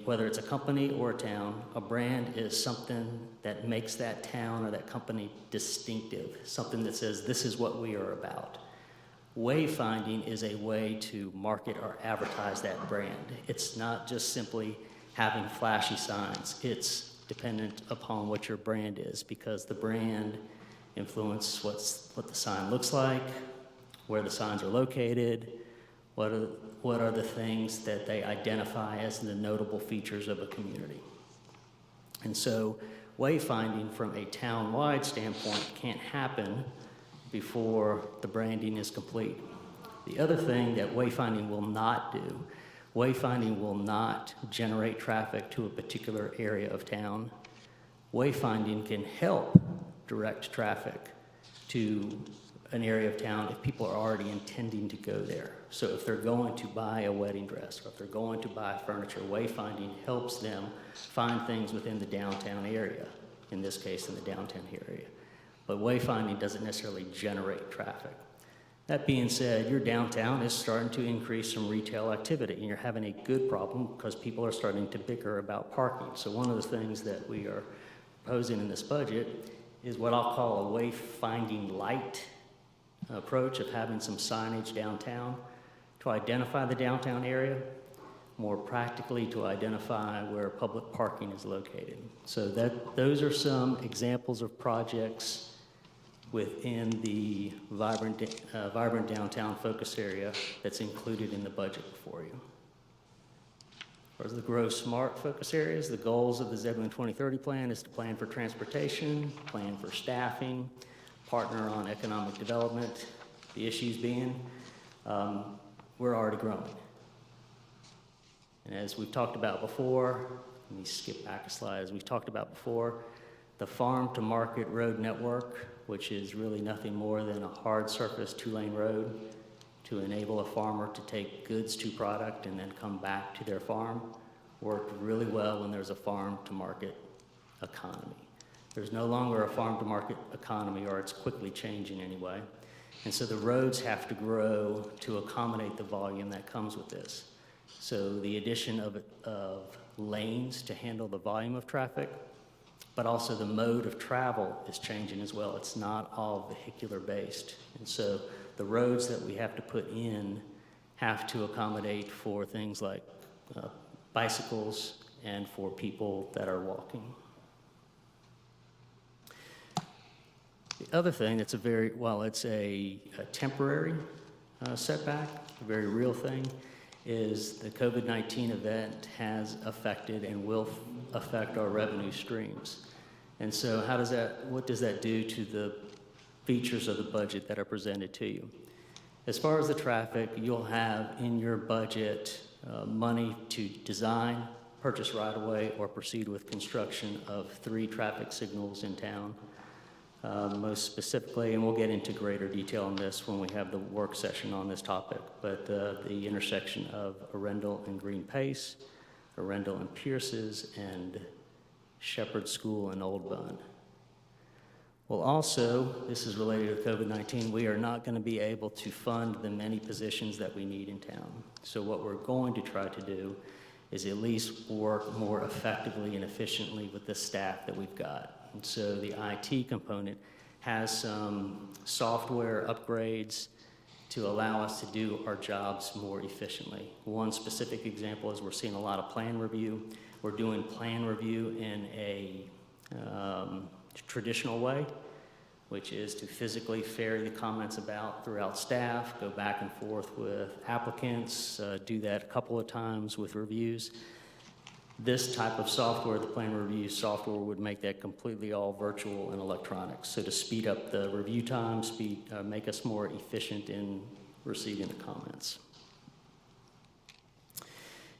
Whether it's a company or a town, a brand is something that makes that town or that company distinctive, something that says this is what we are about. Wayfinding is a way to market or advertise that brand. It's not just simply having flashy signs. It's dependent upon what your brand is, because the brand influences what the sign looks like, where the signs are located, what are the things that they identify as the notable features of a community. And so wayfinding from a town-wide standpoint can't happen before the branding is complete. The other thing that wayfinding will not do, Wayfinding will not generate traffic to a particular area of town. Wayfinding can help direct traffic to an area of town if people are already intending to go there. So if they're going to buy a wedding dress, or if they're going to buy furniture, wayfinding helps them find things within the downtown area, in this case in the downtown area. But wayfinding doesn't necessarily generate traffic. That being said, your downtown is starting to increase some retail activity, and you're having a good problem because people are starting to bicker about parking. So one of the things that we are proposing in this budget is what I'll call a wayfinding light approach of having some signage downtown to identify the downtown area, more practically to identify where public parking is located. So those are some examples of projects within the vibrant downtown focus area that's included in the budget for you. As far as the Grow Smart focus areas, the goals of the Zebulon 2030 plan is to plan for transportation, plan for staffing, partner on economic development. The issues being, we're already growing. And as we've talked about before, let me skip back a slide. As we've talked about before, the farm to market road network, which is really nothing more than a hard surface 2-lane road to enable a farmer to take goods to product and then come back to their farm, worked really well when there's a farm to market economy. There's no longer a farm to market economy, or it's quickly changing anyway. And so the roads have to grow to accommodate the volume that comes with this. So the addition of lanes to handle the volume of traffic, but also the mode of travel is changing as well. It's not all vehicular based. And so the roads that we have to put in have to accommodate for things like bicycles and for people that are walking. The other thing that's it's a temporary setback, a very real thing, is the COVID-19 event has affected and will affect our revenue streams. And so what does that do to the features of the budget that are presented to you? As far as the traffic, you'll have in your budget money to design, purchase right-of-way, or proceed with construction of 3 traffic signals in town. Most specifically, and we'll get into greater detail on this when we have the work session on this topic, but the intersection of Arundel and Green Pace, Arundel and Pierce's, and Shepherd School and Old Bun. Well, also, this is related to COVID-19, we are not going to be able to fund the many positions that we need in town. So what we're going to try to do is at least work more effectively and efficiently with the staff that we've got. And so the IT component has some software upgrades to allow us to do our jobs more efficiently. One specific example is we're seeing a lot of plan review. We're doing plan review in a traditional way, which is to physically ferry the comments about throughout staff, go back and forth with applicants, do that a couple of times with reviews. This type of software, the plan review software, would make that completely all virtual and electronic. So to speed up the review time, make us more efficient in receiving the comments.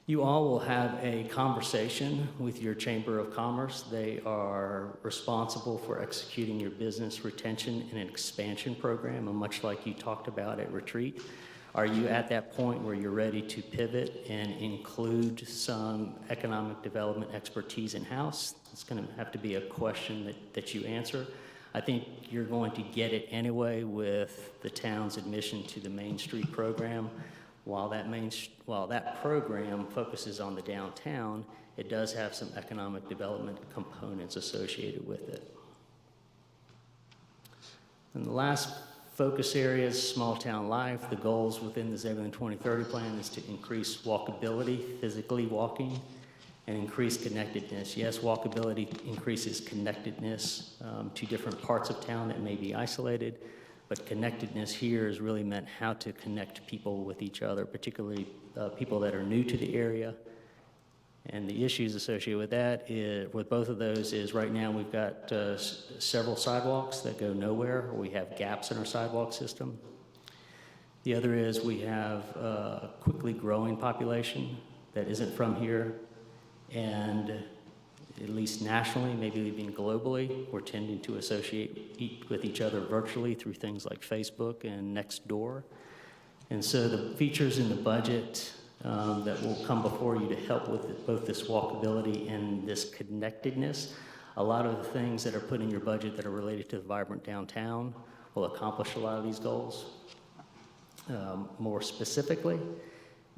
You all will have a conversation with your Chamber of Commerce. They are responsible for executing your business retention and expansion program, and much like you talked about at retreat. Are you at that point where you're ready to pivot and include some economic development expertise in-house? It's going to have to be a question that you answer. I think you're going to get it anyway with the town's admission to the Main Street program. While that program focuses on the downtown, it does have some economic development components associated with it. And the last focus area is small town life. The goals within the Zebulon 2030 plan is to increase walkability, physically walking, and increase connectedness. Yes, walkability increases connectedness to different parts of town that may be isolated, but connectedness here is really meant how to connect people with each other, particularly people that are new to the area. And the issues associated with that with both of those is right now we've got several sidewalks that go nowhere, or we have gaps in our sidewalk system. The other is we have a quickly growing population that isn't from here, and at least nationally, maybe even globally, we're tending to associate with each other virtually through things like Facebook and Nextdoor. And so the features in the budget that will come before you to help with both this walkability and this connectedness, a lot of the things that are put in your budget that are related to the vibrant downtown will accomplish a lot of these goals. More specifically,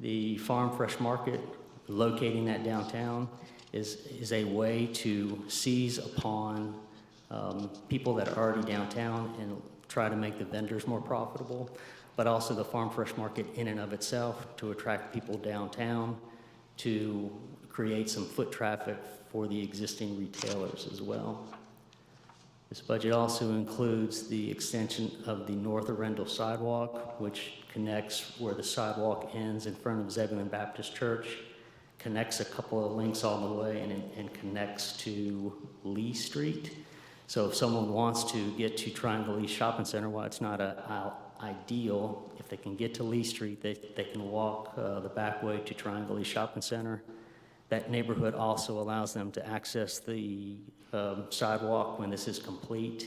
the Farm Fresh Market, locating that downtown, is a way to seize upon people that are already downtown and try to make the vendors more profitable, but also the Farm Fresh Market in and of itself to attract people downtown, to create some foot traffic for the existing retailers as well. This budget also includes the extension of the North Arundel sidewalk, which connects where the sidewalk ends in front of Zebulon Baptist Church, connects a couple of links all the way, and connects to Lee Street. So if someone wants to get to Triangle East Shopping Center, while it's not ideal, if they can get to Lee Street, they can walk the back way to Triangle East Shopping Center. That neighborhood also allows them to access the sidewalk when this is complete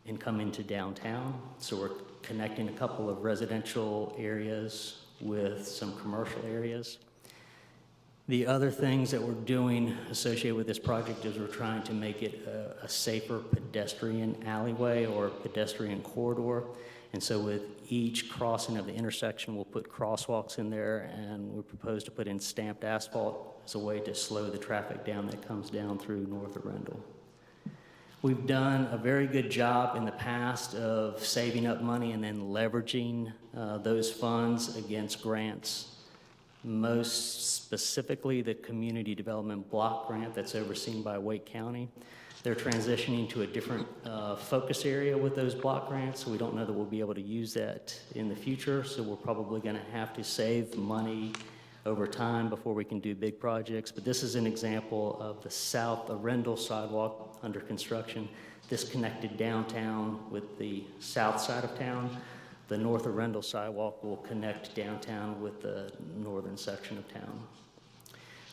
and come into downtown. So we're connecting a couple of residential areas with some commercial areas. The other things that we're doing associated with this project is we're trying to make it a safer pedestrian alleyway or pedestrian corridor. And so with each crossing of the intersection, we'll put crosswalks in there, and we propose to put in stamped asphalt as a way to slow the traffic down that comes down through North Arundel. We've done a very good job in the past of saving up money and then leveraging those funds against grants. Most specifically, the Community Development Block Grant that's overseen by Wake County. They're transitioning to a different focus area with those block grants, so we don't know that we'll be able to use that in the future, so we're probably going to have to save money over time before we can do big projects. But this is an example of the South Arundel sidewalk under construction. This connected downtown with the south side of town. The North Arundel sidewalk will connect downtown with the northern section of town.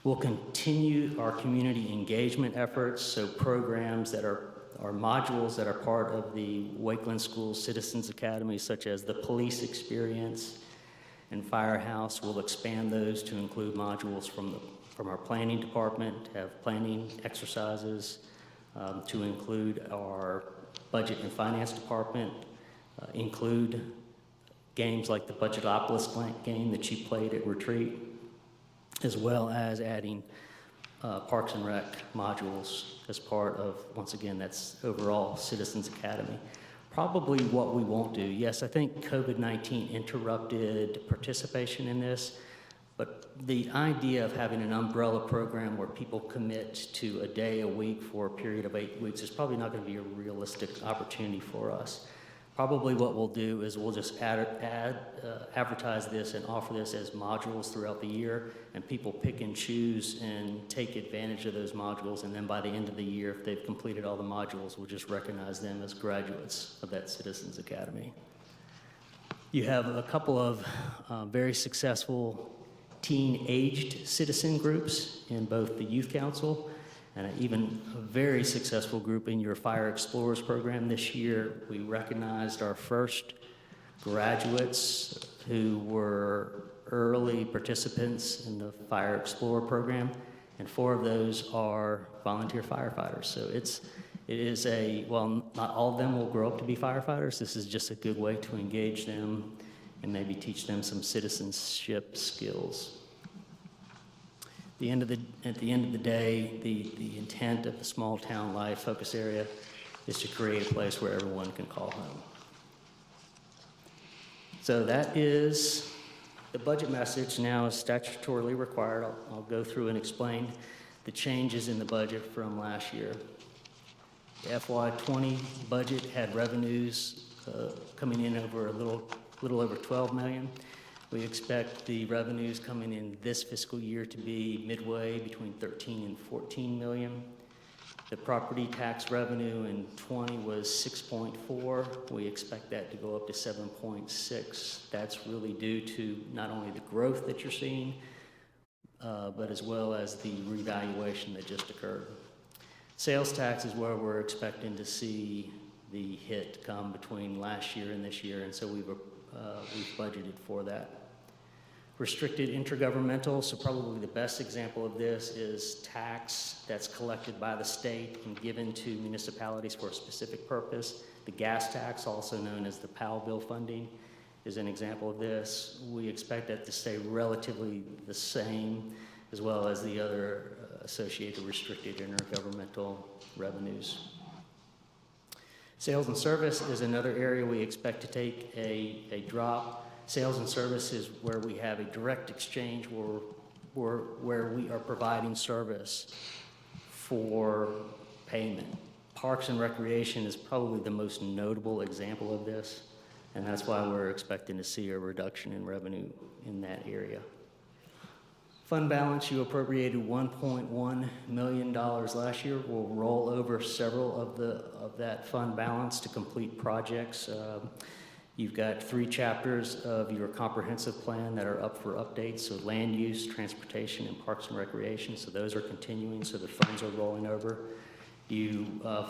We'll continue our community engagement efforts, so programs that are modules that are part of the Wakeland Schools Citizens Academy, such as the police experience and firehouse. We'll expand those to include modules from our planning department, have planning exercises, to include our budget and finance department, include games like the Budgetopolis game that you played at Retreat, as well as adding Parks and Rec modules as part of, once again, that's overall Citizens Academy. Probably what we won't do, yes, I think COVID-19 interrupted participation in this, but the idea of having an umbrella program where people commit to a day a week for a period of 8 weeks is probably not going to be a realistic opportunity for us. Probably what we'll do is we'll just advertise this and offer this as modules throughout the year, and people pick and choose and take advantage of those modules, and then by the end of the year, if they've completed all the modules, we'll just recognize them as graduates of that Citizens Academy. You have a couple of very successful teen-aged citizen groups in both the Youth Council and even a very successful group in your Fire Explorers program this year. We recognized our first graduates who were early participants in the Fire Explorer program, and 4 of those are volunteer firefighters. So it is well, not all of them will grow up to be firefighters. This is just a good way to engage them and maybe teach them some citizenship skills. At the end of the day, the intent of the small town life focus area is to create a place where everyone can call home. So that is the budget message. Now is statutorily required. I'll go through and explain the changes in the budget from last year. The FY20 budget had revenues coming in over a little over $12 million. We expect the revenues coming in this fiscal year to be midway between $13 and $14 million. The property tax revenue in '20 was 6.4. We expect that to go up to 7.6. That's really due to not only the growth that you're seeing, but as well as the revaluation that just occurred. Sales tax is where we're expecting to see the hit come between last year and this year, and so we've budgeted for that. Restricted intergovernmental, so probably the best example of this is tax that's collected by the state and given to municipalities for a specific purpose. The gas tax, also known as the PAL bill funding, is an example of this. We expect that to stay relatively the same, as well as the other associated restricted intergovernmental revenues. Sales and service is another area we expect to take a drop. Sales and service is where we have a direct exchange where we are providing service for payment. Parks and recreation is probably the most notable example of this, and that's why we're expecting to see a reduction in revenue in that area. Fund balance, you appropriated $1.1 million last year. We'll roll over several of that fund balance to complete projects. You've got 3 chapters of your comprehensive plan that are up for updates, so land use, transportation, and parks and recreation. So those are continuing, so the funds are rolling over. You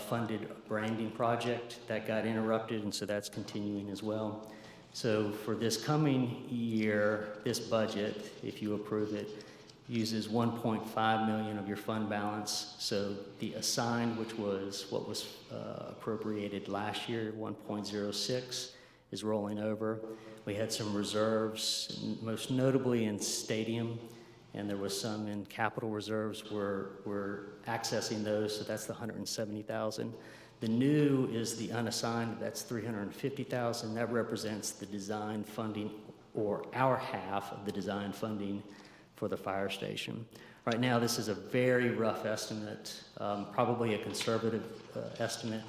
funded a branding project that got interrupted, and so that's continuing as well. So for this coming year, this budget, if you approve it, uses $1.5 million of your fund balance. So the assigned, which was what was appropriated last year, 1.06, is rolling over. We had some reserves, most notably in stadium, and there was some in capital reserves. We're accessing those, so that's the $170,000. The new is the unassigned, that's $350,000. That represents the design funding, or our half of the design funding for the fire station. Right now, this is a very rough estimate, probably a conservative estimate,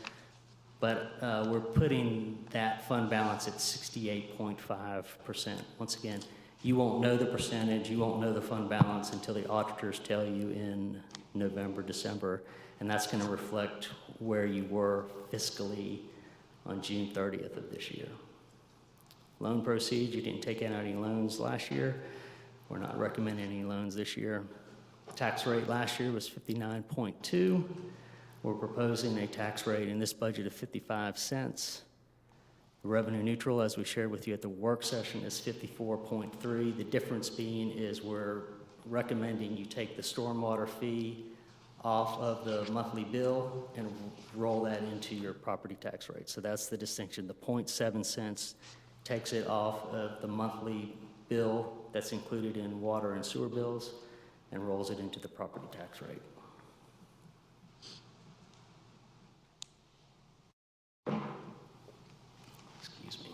but we're putting that fund balance at 68.5%. Once again, you won't know the percentage, you won't know the fund balance until the auditors tell you in November, December, and that's going to reflect where you were fiscally on June 30th of this year. Loan proceeds, you didn't take out any loans last year. We're not recommending any loans this year. Tax rate last year was 59.2. We're proposing a tax rate in this budget of 55 cents. Revenue neutral, as we shared with you at the work session, is 54.3. The difference being is we're recommending you take the stormwater fee off of the monthly bill and roll that into your property tax rate. So that's the distinction. The 0.7 cents takes it off of the monthly bill that's included in water and sewer bills and rolls it into the property tax rate. Excuse me.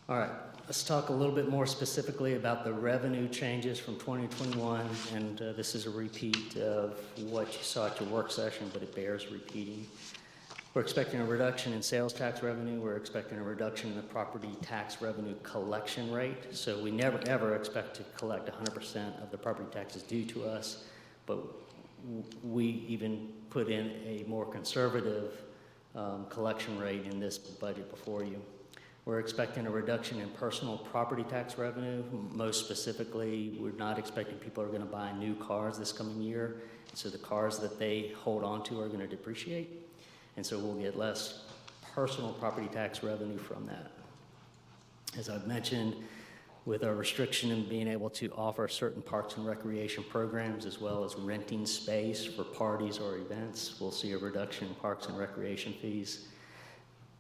All right, let's talk a little bit more specifically about the revenue changes from 2021, and this is a repeat of what you saw at your work session, but it bears repeating. We're expecting a reduction in sales tax revenue. We're expecting a reduction in the property tax revenue collection rate. So we never, ever expect to collect 100% of the property taxes due to us, but we even put in a more conservative collection rate in this budget before you. We're expecting a reduction in personal property tax revenue. Most specifically, we're not expecting people are going to buy new cars this coming year, so the cars that they hold on to are going to depreciate. And so we'll get less personal property tax revenue from that. As I've mentioned, with our restriction in being able to offer certain parks and recreation programs, as well as renting space for parties or events, we'll see a reduction in parks and recreation fees.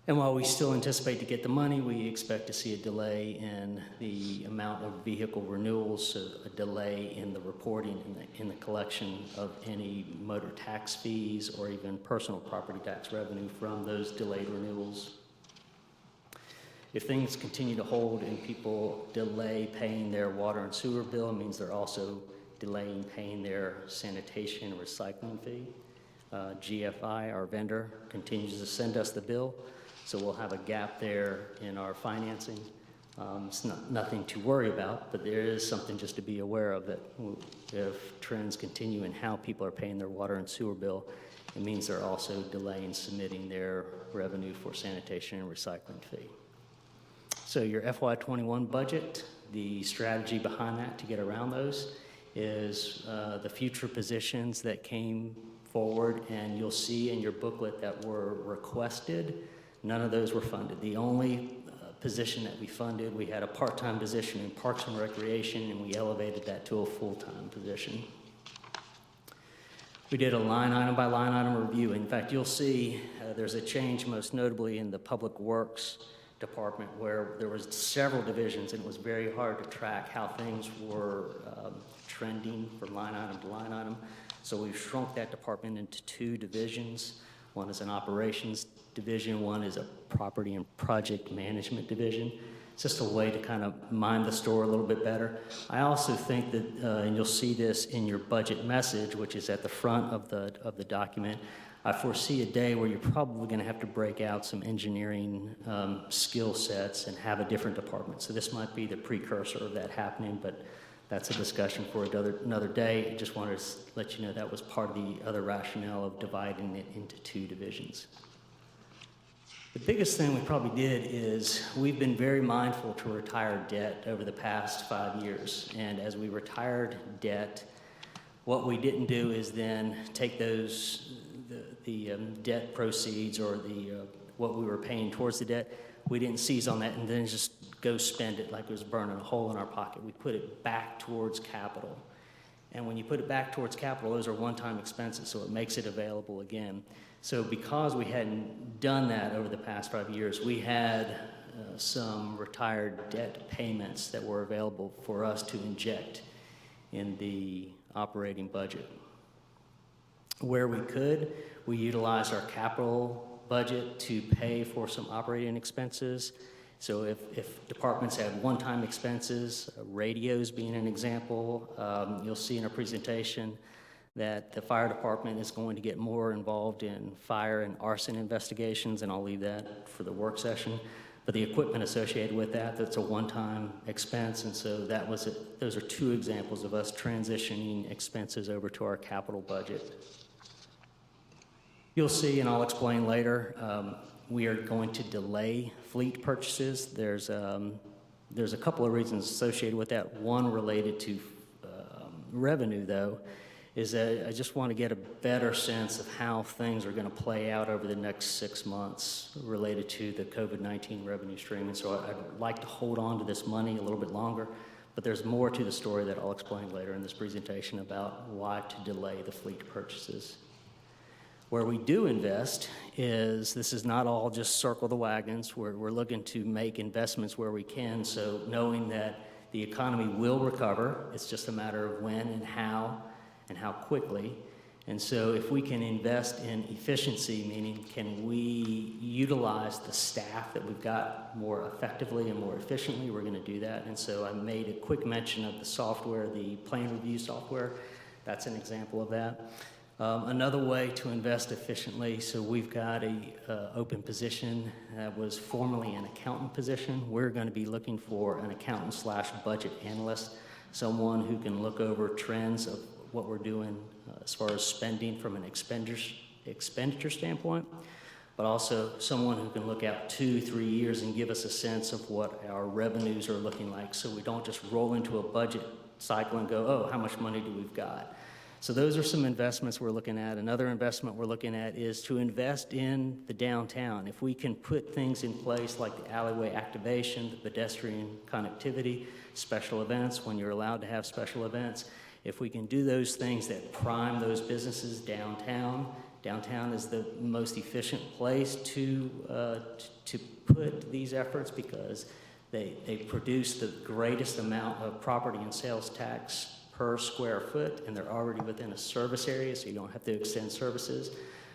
And while we still anticipate to get the money, we expect to see a delay in the amount of vehicle renewals, so a delay in the reporting in the collection of any motor tax fees or even personal property tax revenue from those delayed renewals. If things continue to hold and people delay paying their water and sewer bill, it means they're also delaying paying their sanitation and recycling fee. GFI, our vendor, continues to send us the bill. So we'll have a gap there in our financing. It's nothing to worry about, but there is something just to be aware of that if trends continue in how people are paying their water and sewer bill, it means they're also delaying submitting their revenue for sanitation and recycling fee. So your FY21 budget, the strategy behind that to get around those is the future positions that came forward, and you'll see in your booklet that were requested. None of those were funded. The only position that we funded, we had a part-time position in Parks and Recreation, and we elevated that to a full-time position. We did a line item by line item review. In fact, you'll see there's a change most notably in the Public Works Department where there was several divisions, and it was very hard to track how things were trending from line item to line item. So we've shrunk that department into 2 divisions. One is an operations division, one is a property and project management division. It's just a way to kind of mind the store a little bit better. I also think that, and you'll see this in your budget message, which is at the front of the document, I foresee a day where you're probably going to have to break out some engineering skill sets and have a different department. So this might be the precursor of that happening, but that's a discussion for another day. I just wanted to let you know that was part of the other rationale of dividing it into 2 divisions. The biggest thing we probably did is we've been very mindful to retire debt over the past 5 years. And as we retired debt, what we didn't do is then take those, the debt proceeds or what we were paying towards the debt, we didn't seize on that and then just go spend it like it was burning a hole in our pocket. We put it back towards capital. And when you put it back towards capital, those are one-time expenses, so it makes it available again. So because we hadn't done that over the past 5 years, we had some retired debt payments that were available for us to inject in the operating budget. Where we could, we utilized our capital budget to pay for some operating expenses. So if departments had one-time expenses, radios being an example, you'll see in our presentation that the fire department is going to get more involved in fire and arson investigations, and I'll leave that for the work session. But the equipment associated with that, that's a one-time expense, and so that was it. Those are 2 examples of us transitioning expenses over to our capital budget. You'll see, and I'll explain later, we are going to delay fleet purchases. There's a couple of reasons associated with that. One related to revenue, though, is that I just want to get a better sense of how things are going to play out over the next 6 months related to the COVID-19 revenue stream. And so I'd like to hold on to this money a little bit longer, but there's more to the story that I'll explain later in this presentation about why to delay the fleet purchases. Where we do invest is, this is not all just circle the wagons. We're looking to make investments where we can, so knowing that the economy will recover, it's just a matter of when and how quickly. And so if we can invest in efficiency, meaning can we utilize the staff that we've got more effectively and more efficiently, we're going to do that. And so I made a quick mention of the software, the plan review software. That's an example of that. Another way to invest efficiently, so we've got a open position that was formerly an accountant position. We're going to be looking for an accountant/budget analyst, someone who can look over trends of what we're doing as far as spending from an expenditure standpoint, but also someone who can look out 2-3 years and give us a sense of what our revenues are looking like, so we don't just roll into a budget cycle and go, oh, how much money do we've got? So those are some investments we're looking at. Another investment we're looking at is to invest in the downtown. If we can put things in place like the alleyway activation, the pedestrian connectivity, special events, when you're allowed to have special events, if we can do those things that prime those businesses downtown, downtown is the most efficient place to put these efforts because they produce the greatest amount of property and sales tax per square foot, and they're already within a service area, so you don't have to extend services.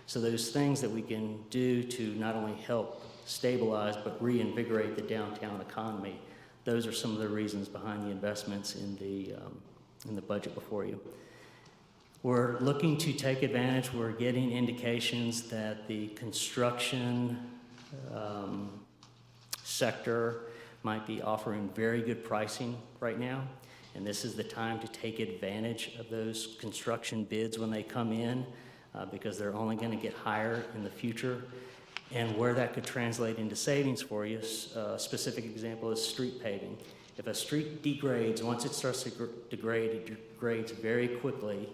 So those things that we can do to not only help stabilize but reinvigorate the downtown economy, those are some of the reasons behind the investments in the budget before you. We're looking to take advantage. We're getting indications that the construction sector might be offering very good pricing right now, and this is the time to take advantage of those construction bids when they come in, because they're only going to get higher in the future. And where that could translate into savings for you, a specific example is street paving. If a street degrades, once it starts to degrade, it degrades very quickly,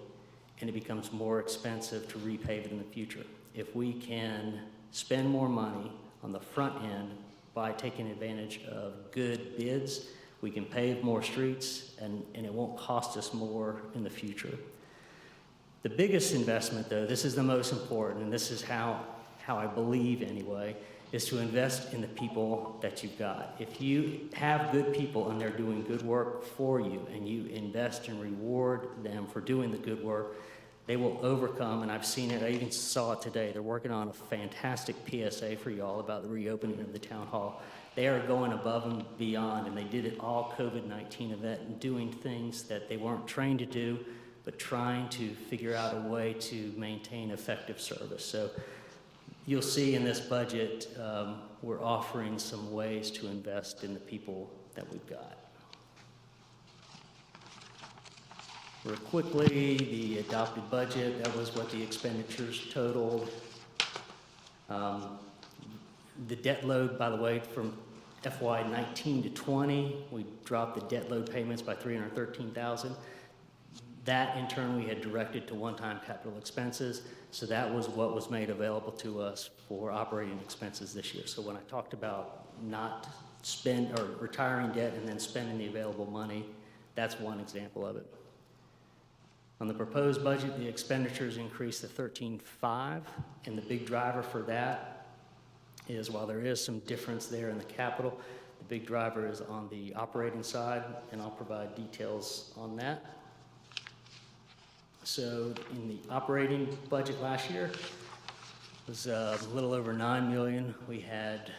and it becomes more expensive to repave it in the future. If we can spend more money on the front end by taking advantage of good bids, we can pave more streets, and it won't cost us more in the future. The biggest investment, though, this is the most important, and this is how I believe anyway, is to invest in the people that you've got. If you have good people and they're doing good work for you, and you invest and reward them for doing the good work, they will overcome, and I've seen it, I even saw it today. They're working on a fantastic PSA for y'all about the reopening of the town hall. They are going above and beyond, and they did it all COVID-19 event and doing things that they weren't trained to do, but trying to figure out a way to maintain effective service. So you'll see in this budget, we're offering some ways to invest in the people that we've got. Real quickly, the adopted budget, that was what the expenditures totaled. The debt load, by the way, from FY 19 to 20, we dropped the debt load payments by $313,000. That, in turn, we had directed to one-time capital expenses, so that was what was made available to us for operating expenses this year. So when I talked about not retiring debt and then spending the available money, that's one example of it. On the proposed budget, the expenditures increased to $13.5, and the big driver for that is, while there is some difference there in the capital, the big driver is on the operating side, and I'll provide details on that. So in the operating budget last year, it was a little over $9 million. We had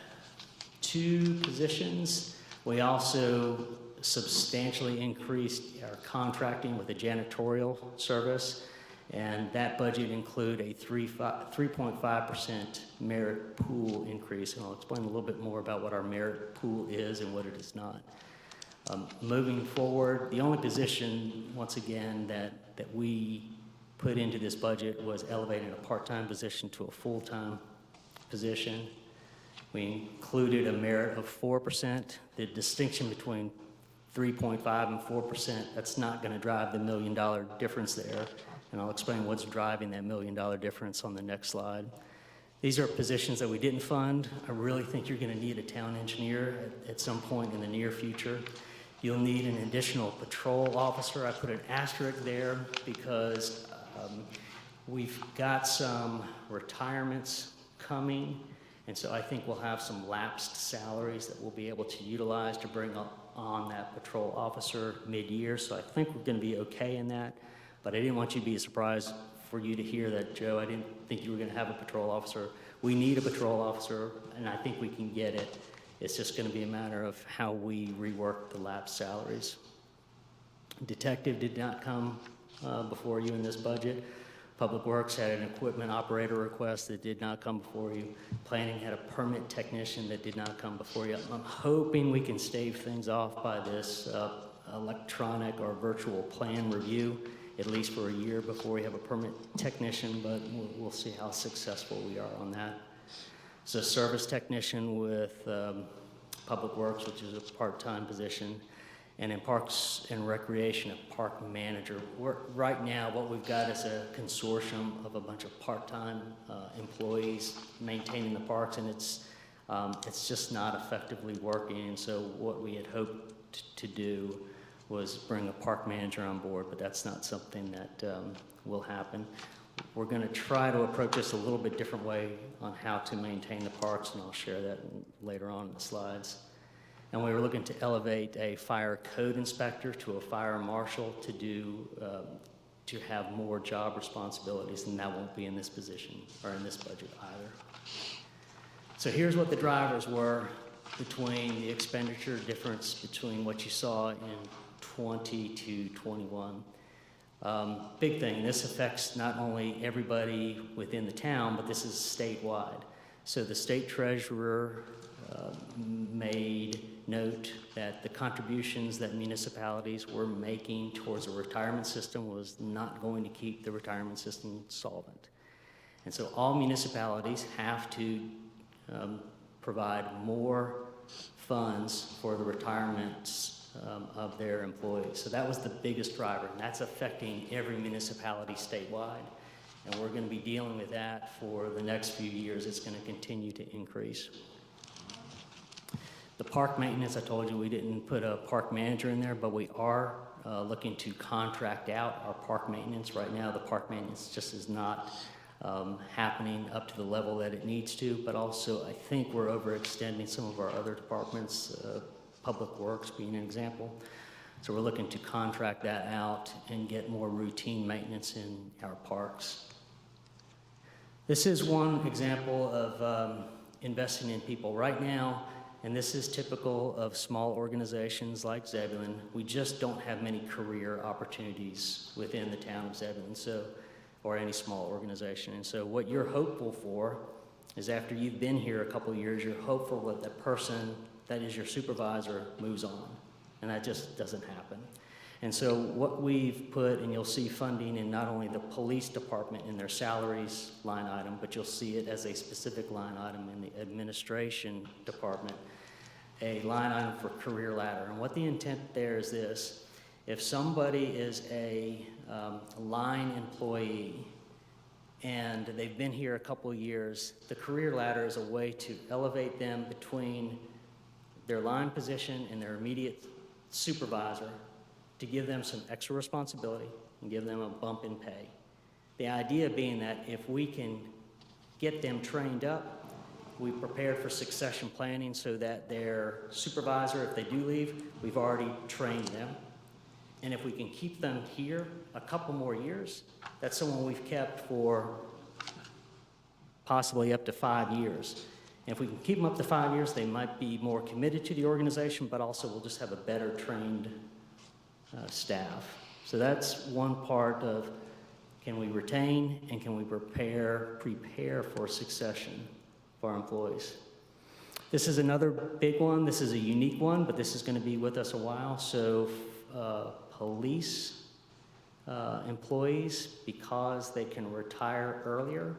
2 positions. We also substantially increased our contracting with the janitorial service, and that budget include a 3.5% merit pool increase, and I'll explain a little bit more about what our merit pool is and what it is not. Moving forward, the only position, once again, that we put into this budget was elevating a part-time position to a full-time position. We included a merit of 4%. The distinction between 3.5 and 4%, that's not going to drive the $1 million difference there, and I'll explain what's driving that $1 million difference on the next slide. These are positions that we didn't fund. I really think you're going to need a town engineer at some point in the near future. You'll need an additional patrol officer. I put an asterisk there because we've got some retirements coming, and so I think we'll have some lapsed salaries that we'll be able to utilize to bring on that patrol officer mid-year, so I think we're going to be okay in that, but I didn't want you to be a surprise for you to hear that, Joe. I didn't think you were going to have a patrol officer. We need a patrol officer, and I think we can get it. It's just going to be a matter of how we rework the lapsed salaries. Detective did not come before you in this budget. Public Works had an equipment operator request that did not come before you. Planning had a permit technician that did not come before you. I'm hoping we can stave things off by this electronic or virtual plan review, at least for a year before we have a permit technician, but we'll see how successful we are on that. So service technician with Public Works, which is a part-time position, and in Parks and Recreation, a park manager. Right now, what we've got is a consortium of a bunch of part-time employees maintaining the parks, and it's just not effectively working. And so what we had hoped to do was bring a park manager on board, but that's not something that will happen. We're going to try to approach this a little bit different way on how to maintain the parks, and I'll share that later on in the slides. And we were looking to elevate a fire code inspector to a fire marshal to have more job responsibilities, and that won't be in this position or in this budget either. So here's what the drivers were between the expenditure difference between what you saw in 20 to 21. Big thing, this affects not only everybody within the town, but this is statewide. So the state treasurer made note that the contributions that municipalities were making towards a retirement system was not going to keep the retirement system solvent. And so all municipalities have to provide more funds for the retirements of their employees. So that was the biggest driver, and that's affecting every municipality statewide. And we're going to be dealing with that for the next few years. It's going to continue to increase. The park maintenance, I told you we didn't put a park manager in there, but we are looking to contract out our park maintenance. Right now, the park maintenance just is not happening up to the level that it needs to, but also I think we're overextending some of our other departments, Public Works being an example. So we're looking to contract that out and get more routine maintenance in our parks. This is one example of investing in people. Right now, and this is typical of small organizations like Zebulon, we just don't have many career opportunities within the town of Zebulon, or any small organization. And so what you're hopeful for is after you've been here a couple of years, you're hopeful that the person that is your supervisor moves on. And that just doesn't happen. And so what we've put, and you'll see funding in not only the police department in their salaries line item, but you'll see it as a specific line item in the administration department, a line item for career ladder. And what the intent there is this: if somebody is a line employee and they've been here a couple of years, the career ladder is a way to elevate them between their line position and their immediate supervisor, to give them some extra responsibility and give them a bump in pay. The idea being that if we can get them trained up, we prepared for succession planning so that their supervisor, if they do leave, we've already trained them. And if we can keep them here a couple more years, that's someone we've kept for possibly up to 5 years. And if we can keep them up to 5 years, they might be more committed to the organization, but also we'll just have a better trained staff. So that's one part of, can we retain and can we prepare for succession for our employees? This is another big one. This is a unique one, but this is going to be with us a while. So police employees, because they can retire earlier,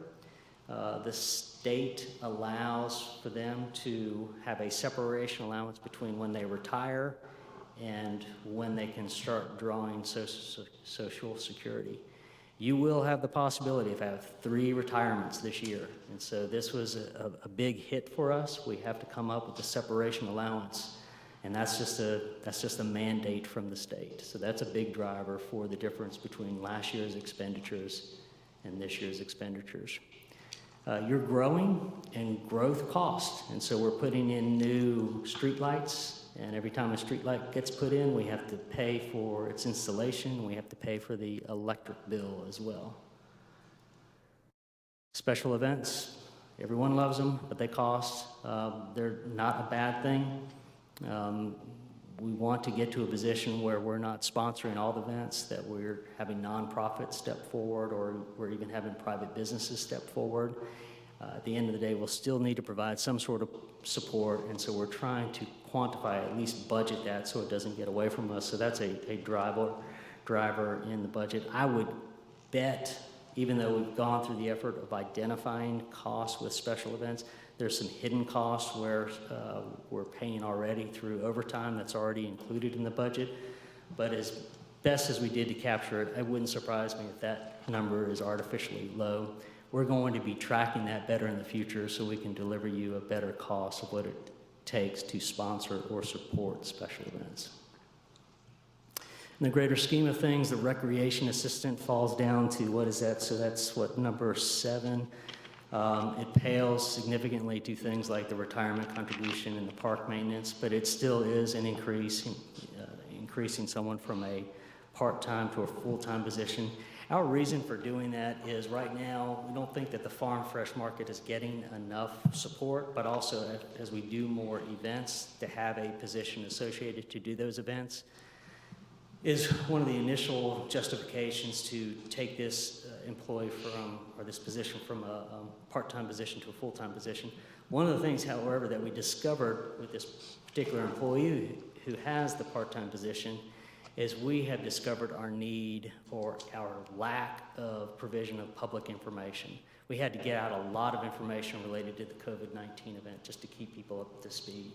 the state allows for them to have a separation allowance between when they retire and when they can start drawing Social Security. You will have the possibility of having 3 retirements this year. And so this was a big hit for us. We have to come up with a separation allowance. And that's just a mandate from the state. So that's a big driver for the difference between last year's expenditures and this year's expenditures. You're growing, and growth costs. And so we're putting in new streetlights. And every time a street light gets put in, we have to pay for its installation. We have to pay for the electric bill as well. Special events, everyone loves them, but they cost. They're not a bad thing. We want to get to a position where we're not sponsoring all the events, that we're having nonprofits step forward, or we're even having private businesses step forward. At the end of the day, we'll still need to provide some sort of support, and so we're trying to quantify, at least budget that, so it doesn't get away from us. So that's a driver in the budget. I would bet, even though we've gone through the effort of identifying costs with special events, there's some hidden costs where we're paying already through overtime that's already included in the budget. But as best as we did to capture it, it wouldn't surprise me if that number is artificially low. We're going to be tracking that better in the future so we can deliver you a better cost of what it takes to sponsor or support special events. In the greater scheme of things, the recreation assistant falls down to, what is that? So that's what, number 7. It pales significantly to things like the retirement contribution and the park maintenance, but it still is an increasing someone from a part-time to a full-time position. Our reason for doing that is right now, we don't think that the farm fresh market is getting enough support, but also as we do more events, to have a position associated to do those events is one of the initial justifications to take this employee from, or this position from a part-time position to a full-time position. One of the things, however, that we discovered with this particular employee who has the part-time position is we have discovered our need or our lack of provision of public information. We had to get out a lot of information related to the COVID-19 event just to keep people up to speed.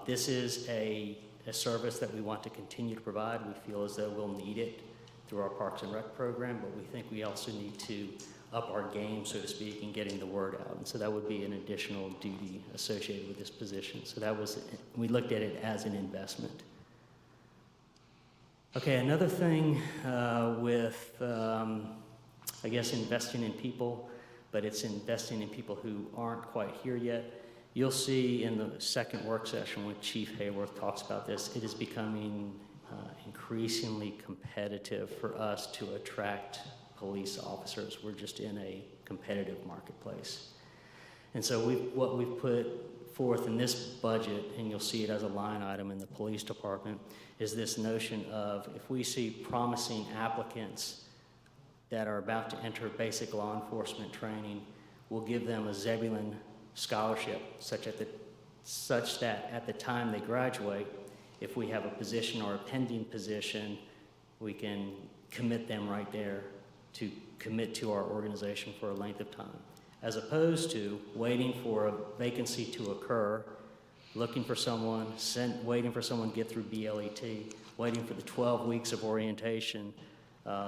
This is a service that we want to continue to provide. We feel as though we'll need it through our Parks and Rec program, but we think we also need to up our game, so to speak, in getting the word out. And so that would be an additional duty associated with this position. So that was, we looked at it as an investment. Okay, another thing with, I guess, investing in people, but it's investing in people who aren't quite here yet. You'll see in the second work session when Chief Hayworth talks about this, it is becoming increasingly competitive for us to attract police officers. We're just in a competitive marketplace. And so what we've put forth in this budget, and you'll see it as a line item in the police department, is this notion of if we see promising applicants that are about to enter basic law enforcement training, we'll give them a Zebulon scholarship such that at the time they graduate, if we have a position or a pending position, we can commit them right there to commit to our organization for a length of time, as opposed to waiting for a vacancy to occur, looking for someone, waiting for someone to get through BLET, waiting for the 12 weeks of orientation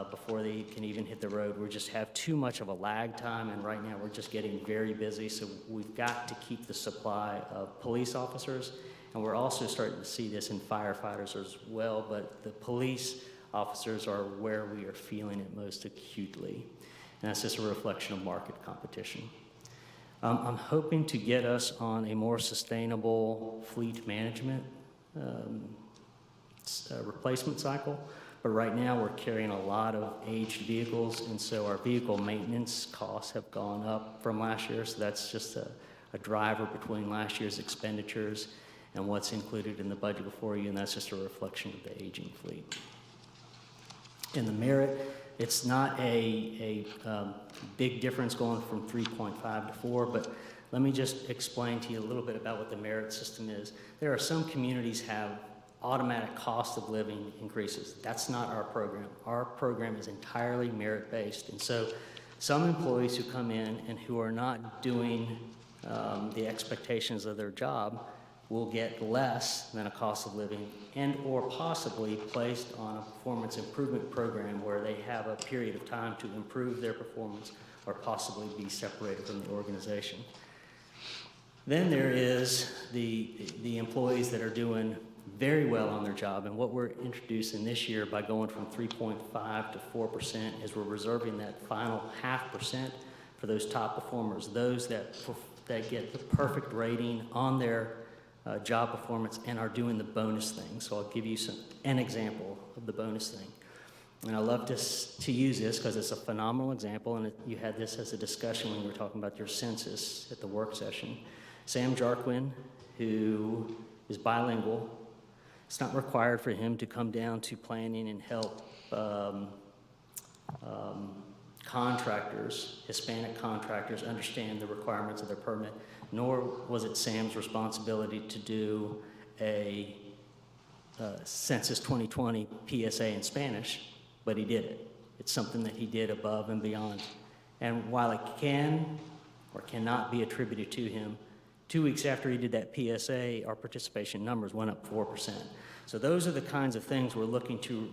before they can even hit the road. We just have too much of a lag time, and right now we're just getting very busy, so we've got to keep the supply of police officers, and we're also starting to see this in firefighters as well, but the police officers are where we are feeling it most acutely, and that's just a reflection of market competition. I'm hoping to get us on a more sustainable fleet management replacement cycle, but right now we're carrying a lot of aged vehicles, and so our vehicle maintenance costs have gone up from last year, so that's just a driver between last year's expenditures and what's included in the budget before you, and that's just a reflection of the aging fleet. In the merit, it's not a big difference going from 3.5 to 4, but let me just explain to you a little bit about what the merit system is. There are some communities have automatic cost of living increases. That's not our program. Our program is entirely merit-based, and so some employees who come in and who are not doing the expectations of their job will get less than a cost of living and or possibly placed on a performance improvement program where they have a period of time to improve their performance or possibly be separated from the organization. Then there is the employees that are doing very well on their job, and what we're introducing this year by going from 3.5 to 4% is we're reserving that final 0.5% for those top performers, those that get the perfect rating on their job performance and are doing the bonus thing. So I'll give you an example of the bonus thing. And I love to use this because it's a phenomenal example, and you had this as a discussion when we were talking about your census at the work session. Sam Jarquin, who is bilingual, it's not required for him to come down to planning and help contractors, Hispanic contractors, understand the requirements of their permit, nor was it Sam's responsibility to do a Census 2020 PSA in Spanish, but he did it. It's something that he did above and beyond. And while it can or cannot be attributed to him, 2 weeks after he did that PSA, our participation numbers went up 4%. So those are the kinds of things we're looking to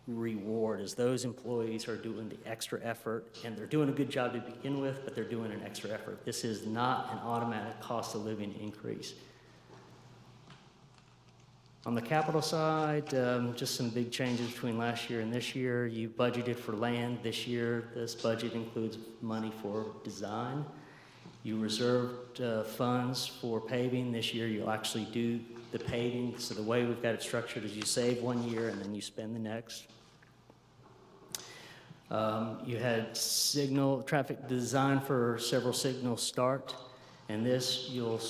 reward, is those employees are doing the extra effort, and they're doing a good job to begin with, but they're doing an extra effort. This is not an automatic cost of living increase. On the capital side, just some big changes between last year and this year. You budgeted for land this year. This budget includes money for design. You reserved funds for paving. This year you'll actually do the paving. So the way we've got it structured is you save 1 year and then you spend the next. You had traffic design for several signals start, and this you'll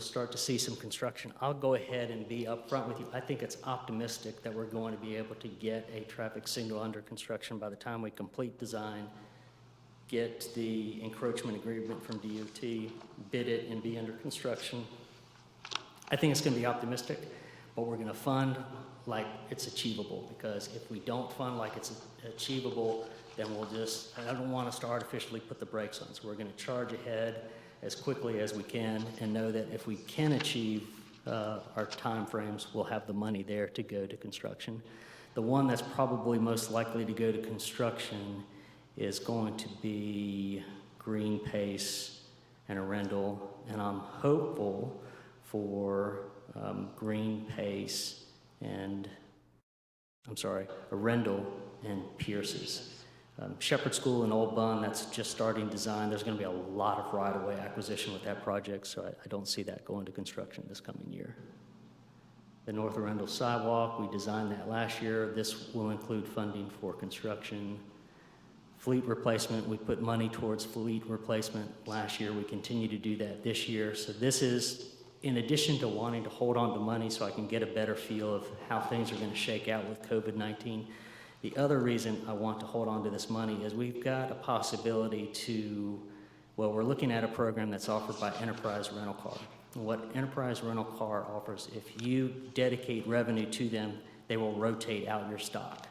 start to see some construction. I'll go ahead and be upfront with you. I think it's optimistic that we're going to be able to get a traffic signal under construction by the time we complete design, get the encroachment agreement from DOT, bid it, and be under construction. I think it's going to be optimistic, but we're going to fund like it's achievable, because if we don't fund like it's achievable, then I don't want us to artificially put the brakes on. So we're going to charge ahead as quickly as we can and know that if we can achieve our timeframes, we'll have the money there to go to construction. The one that's probably most likely to go to construction is going to be Green Pace and Arundel, and I'm hopeful for Green Pace and, Arundel and Pierce's. Shepherd School and Old Bun, that's just starting design. There's going to be a lot of right-of-way acquisition with that project, so I don't see that going to construction this coming year. The North Arundel sidewalk, we designed that last year. This will include funding for construction. Fleet replacement, we put money towards fleet replacement last year. We continue to do that this year. So this is, in addition to wanting to hold on to money so I can get a better feel of how things are going to shake out with COVID-19, the other reason I want to hold on to this money is we've got a possibility to, we're looking at a program that's offered by Enterprise Rental Car. And what Enterprise Rental Car offers, if you dedicate revenue to them, they will rotate out your stock.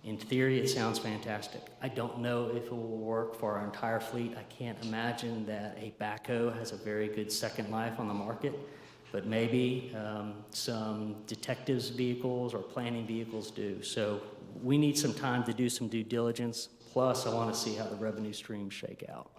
In theory, it sounds fantastic. I don't know if it will work for our entire fleet. I can't imagine that a backhoe has a very good second life on the market, but maybe some detectives' vehicles or planning vehicles do. So we need some time to do some due diligence. Plus, I want to see how the revenue streams shake out.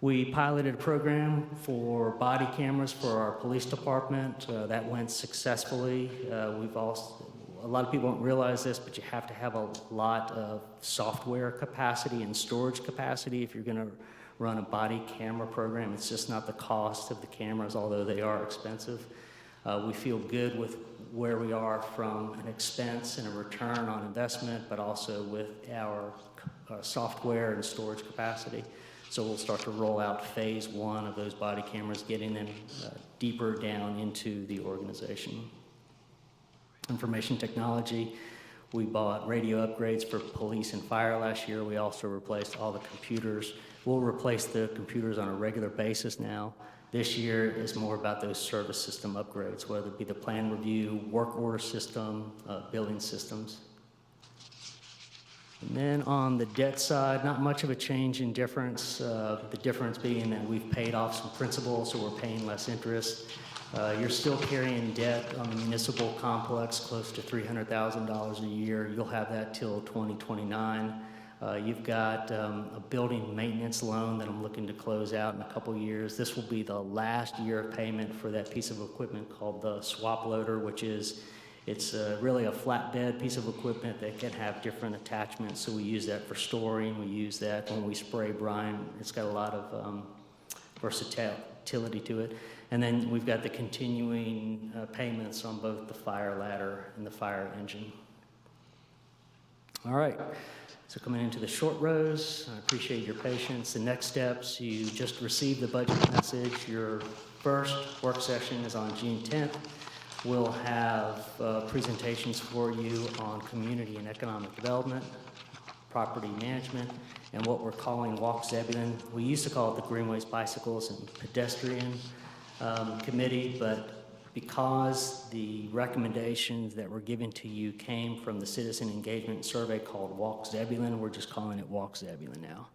We piloted a program for body cameras for our police department. That went successfully. A lot of people don't realize this, but you have to have a lot of software capacity and storage capacity if you're going to run a body camera program. It's just not the cost of the cameras, although they are expensive. We feel good with where we are from an expense and a return on investment, but also with our software and storage capacity. So we'll start to roll out phase 1 of those body cameras, getting them deeper down into the organization. Information technology, we bought radio upgrades for police and fire last year. We also replaced all the computers. We'll replace the computers on a regular basis now. This year is more about those service system upgrades, whether it be the plan review, work order system, billing systems. And then on the debt side, not much of a change in difference. The difference being that we've paid off some principal, so we're paying less interest. You're still carrying debt on the municipal complex, close to $300,000 a year. You'll have that till 2029. You've got a building maintenance loan that I'm looking to close out in a couple years. This will be the last year of payment for that piece of equipment called the swap loader, which is, it's really a flatbed piece of equipment that can have different attachments. So we use that for storing. We use that when we spray brine. It's got a lot of versatility to it. And then we've got the continuing payments on both the fire ladder and the fire engine. All right, so coming into the short rows, I appreciate your patience. The next steps, you just received the budget message. Your first work session is on June 10th. We'll have presentations for you on community and economic development, property management, and what we're calling Walk Zebulon. We used to call it the Greenways, Bicycles, and Pedestrian Committee, but because the recommendations that were given to you came from the citizen engagement survey called Walk Zebulon, we're just calling it Walk Zebulon now.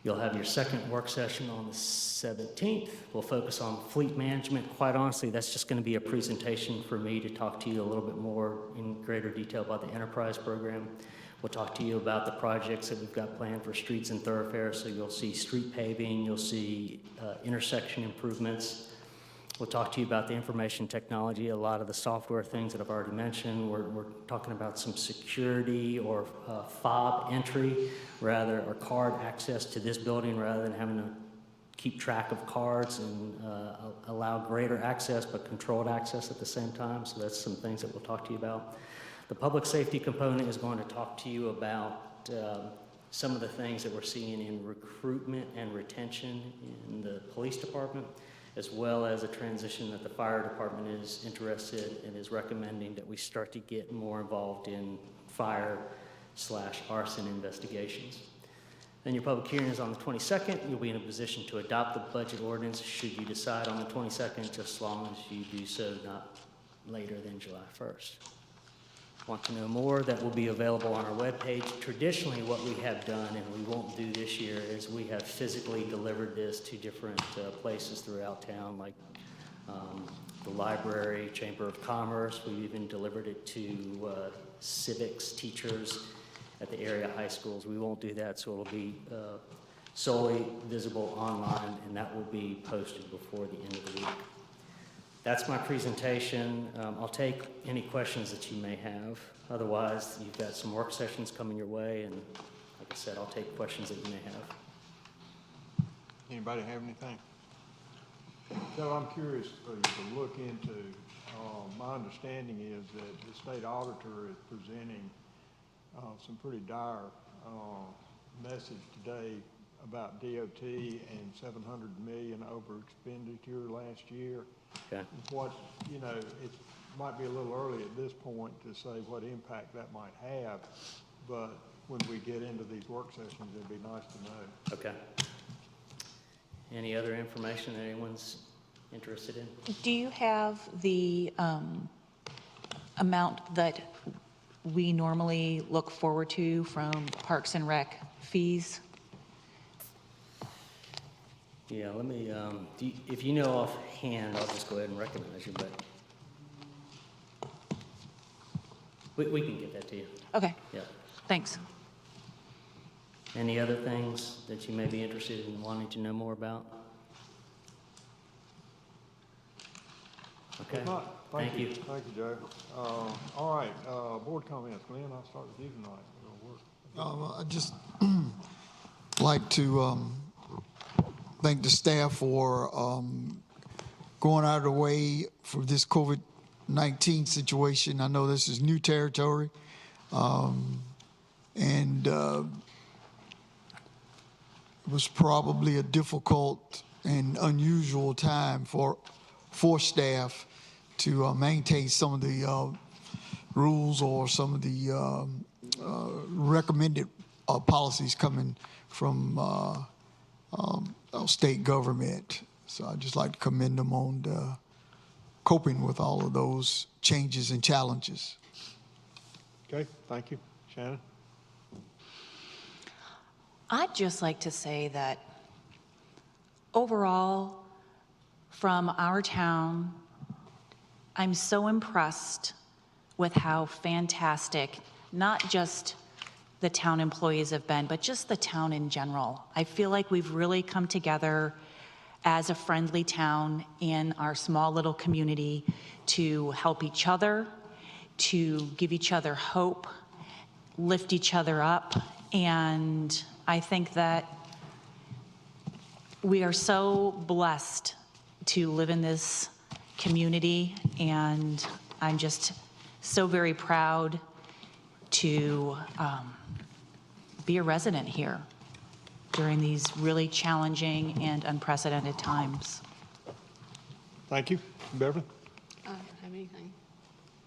You'll have your second work session on the 17th. We'll focus on fleet management. Quite honestly, that's just going to be a presentation for me to talk to you a little bit more in greater detail about the enterprise program. We'll talk to you about the projects that we've got planned for streets and thoroughfares. So you'll see street paving, you'll see intersection improvements. We'll talk to you about the information technology, a lot of the software things that I've already mentioned. We're talking about some security or fob entry, or card access to this building rather than having to keep track of cards and allow greater access but controlled access at the same time. So that's some things that we'll talk to you about. The public safety component is going to talk to you about some of the things that we're seeing in recruitment and retention in the police department, as well as a transition that the fire department is interested and is recommending that we start to get more involved in fire/arson investigations. Then your public hearing is on the 22nd. You'll be in a position to adopt the budget ordinance should you decide on the 22nd, just as long as you do so not later than July 1st. Want to know more? That will be available on our webpage. Traditionally, what we have done, and we won't do this year, is we have physically delivered this to different places throughout town, like the library, Chamber of Commerce. We've even delivered it to civics teachers at the area high schools. We won't do that, so it'll be solely visible online, and that will be posted before the end of the week. That's my presentation. I'll take any questions that you may have. Otherwise, you've got some work sessions coming your way, and like I said, I'll take questions that you may have. Anybody have anything? So I'm curious for you to look into, my understanding is that the state auditor is presenting some pretty dire message today about DOT and 700 million over expenditure last year. Okay. What, you know, it might be a little early at this point to say what impact that might have, but when we get into these work sessions, it'd be nice to know. Okay. Any other information that anyone's interested in? Do you have the amount that we normally look forward to from Parks and Rec fees? Yeah, let me, if you know offhand, I'll just go ahead and recognize you, but we can get that to you. Okay, Yeah. thanks. Any other things that you may be interested in wanting to know more about? Okay. If not, Thank you. Thank you, Joe. All right, board comments. Glenn, I'll start with you tonight. It'll work. I'd just like to thank the staff for going out of the way for this COVID-19 situation. I know this is new territory, and it was probably a difficult and unusual time for staff to maintain some of the rules or some of the recommended policies coming from state government. So I'd just like to commend them on coping with all of those changes and challenges. Okay, thank you. Shannon? I'd just like to say that overall, from our town, I'm so impressed with how fantastic not just the town employees have been, but just the town in general. I feel like we've really come together as a friendly town in our small little community to help each other, to give each other hope, lift each other up. And I think that we are so blessed to live in this community, and I'm just so very proud to be a resident here during these really challenging and unprecedented times. Thank you. Beverly? I don't have anything.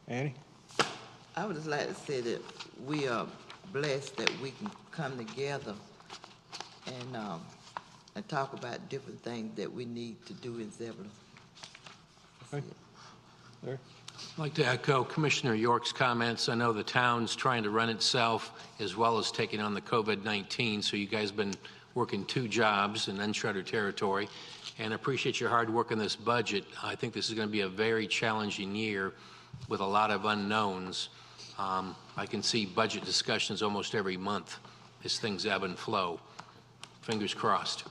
Annie? I would just like to say that we are blessed that we can come together and talk about different things that we need to do in Zebulon. That's it. There? I'd like to echo Commissioner York's comments. I know the town's trying to run itself as well as taking on the COVID-19, so you guys have been working two jobs in uncharted territory, and I appreciate your hard work on this budget. I think this is going to be a very challenging year with a lot of unknowns. I can see budget discussions almost every month as things ebb and flow. Fingers crossed.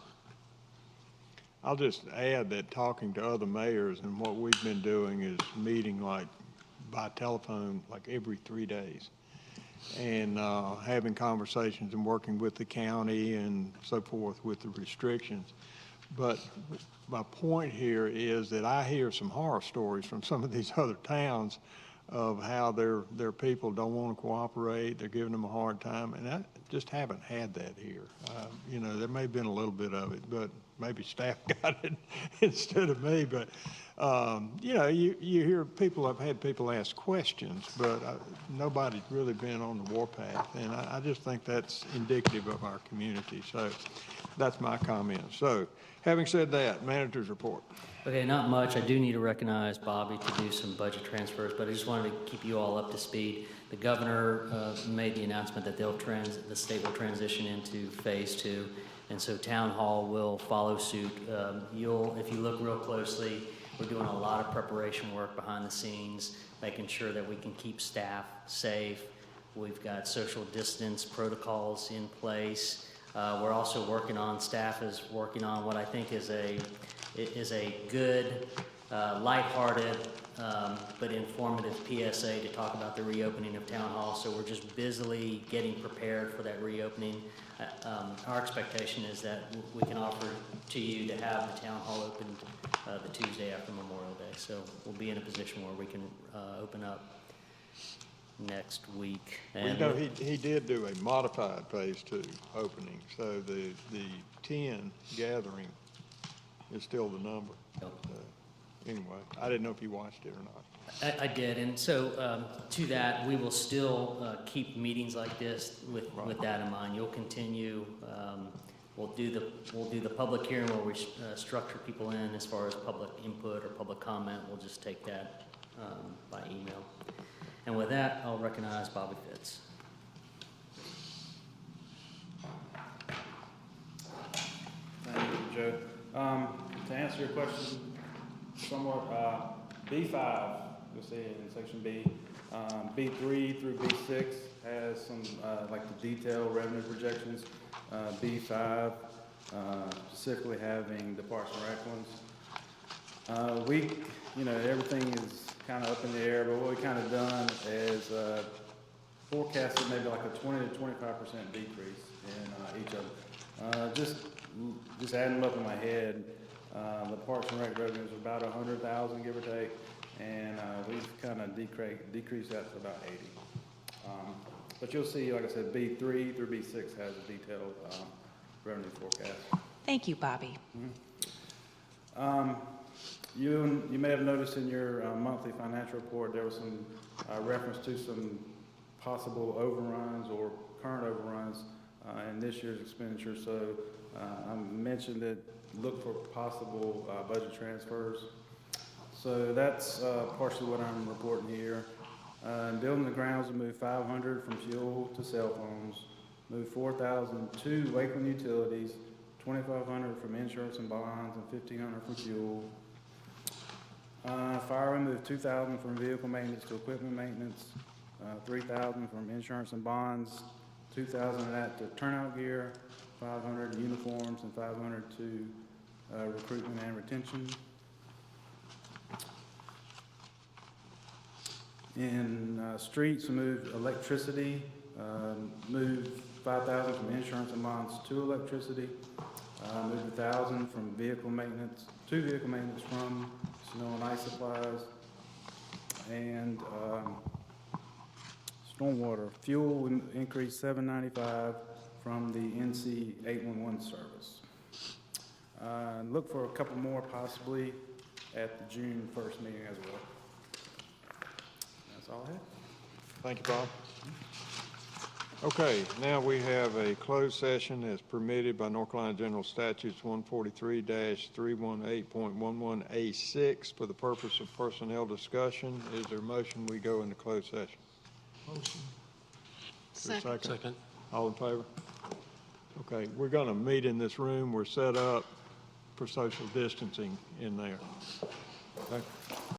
I'll just add that talking to other mayors, and what we've been doing is meeting like by telephone like every 3 days, and having conversations and working with the county and so forth with the restrictions. But my point here is that I hear some horror stories from some of these other towns of how their people don't want to cooperate, they're giving them a hard time, and I just haven't had that here. You know, there may have been a little bit of it, but maybe staff got it instead of me, but, you know, you hear people, I've had people ask questions, but nobody's really been on the warpath, and I just think that's indicative of our community, so that's my comment. So, having said that, manager's report. Okay, not much. I do need to recognize Bobby to do some budget transfers, but I just wanted to keep you all up to speed. The governor made the announcement that the state will transition into phase 2, and so town hall will follow suit. If you look real closely, we're doing a lot of preparation work behind the scenes, making sure that we can keep staff safe. We've got social distance protocols in place. We're also staff is working on what I think is a good, lighthearted, but informative PSA to talk about the reopening of Town Hall. So we're just busily getting prepared for that reopening. Our expectation is that we can offer to you to have the Town Hall opened the Tuesday after Memorial Day. So we'll be in a position where we can open up next week. Well, you know, he did do a modified phase 2 opening, so the 10 gathering is still the number. Yep. Anyway, I didn't know if you watched it or not. I did, and so to that, we will still keep meetings like this with that in mind. You'll continue. We'll do the public hearing where we structure people in as far as public input or public comment. We'll just take that by email. And with that, I'll recognize Bobby Fitz. Thank you, Joe. To answer your question somewhat, B5, you'll see it in section B. B3 through B6 has some, like the detailed revenue projections. B5, specifically having the Parks and Rec ones. Everything is kind of up in the air, but what we kind of done is forecasted maybe like a 20 to 25% decrease in each of them. Just adding them up in my head, the Parks and Rec revenue is about 100,000, give or take, and we've kind of decreased that to about 80. But you'll see, like I said, B3 through B6 has a detailed revenue forecast. Thank you, Bobby. Mm-hmm. You may have noticed in your monthly financial report there was some reference to some possible overruns or current overruns in this year's expenditure. So I mentioned that look for possible budget transfers. So that's partially what I'm reporting here. Building the grounds will move 500 from fuel to cell phones, move 4,000 to Lakeland utilities, 2,500 from insurance and bonds, and 1,500 from fuel. Fire will move 2,000 from vehicle maintenance to equipment maintenance, 3,000 from insurance and bonds, 2,000 of that to turnout gear, 500 uniforms, and 500 to recruitment and retention. In streets, we move electricity, move 5,000 from insurance and bonds to electricity, move 1,000 from vehicle maintenance to vehicle maintenance from snow and ice supplies, and stormwater. Fuel will increase $7.95 from the NC 811 service. Look for a couple more possibly at the June 1st meeting as well. That's all I have. Thank you, Bob. Okay, now we have a closed session as permitted by North Carolina General Statutes 143-318.11A6 for the purpose of personnel discussion. Is there a motion we go into closed session? Motion. Is there a second? All in favor? Okay, we're going to meet in this room. We're set up for social distancing in there. Okay.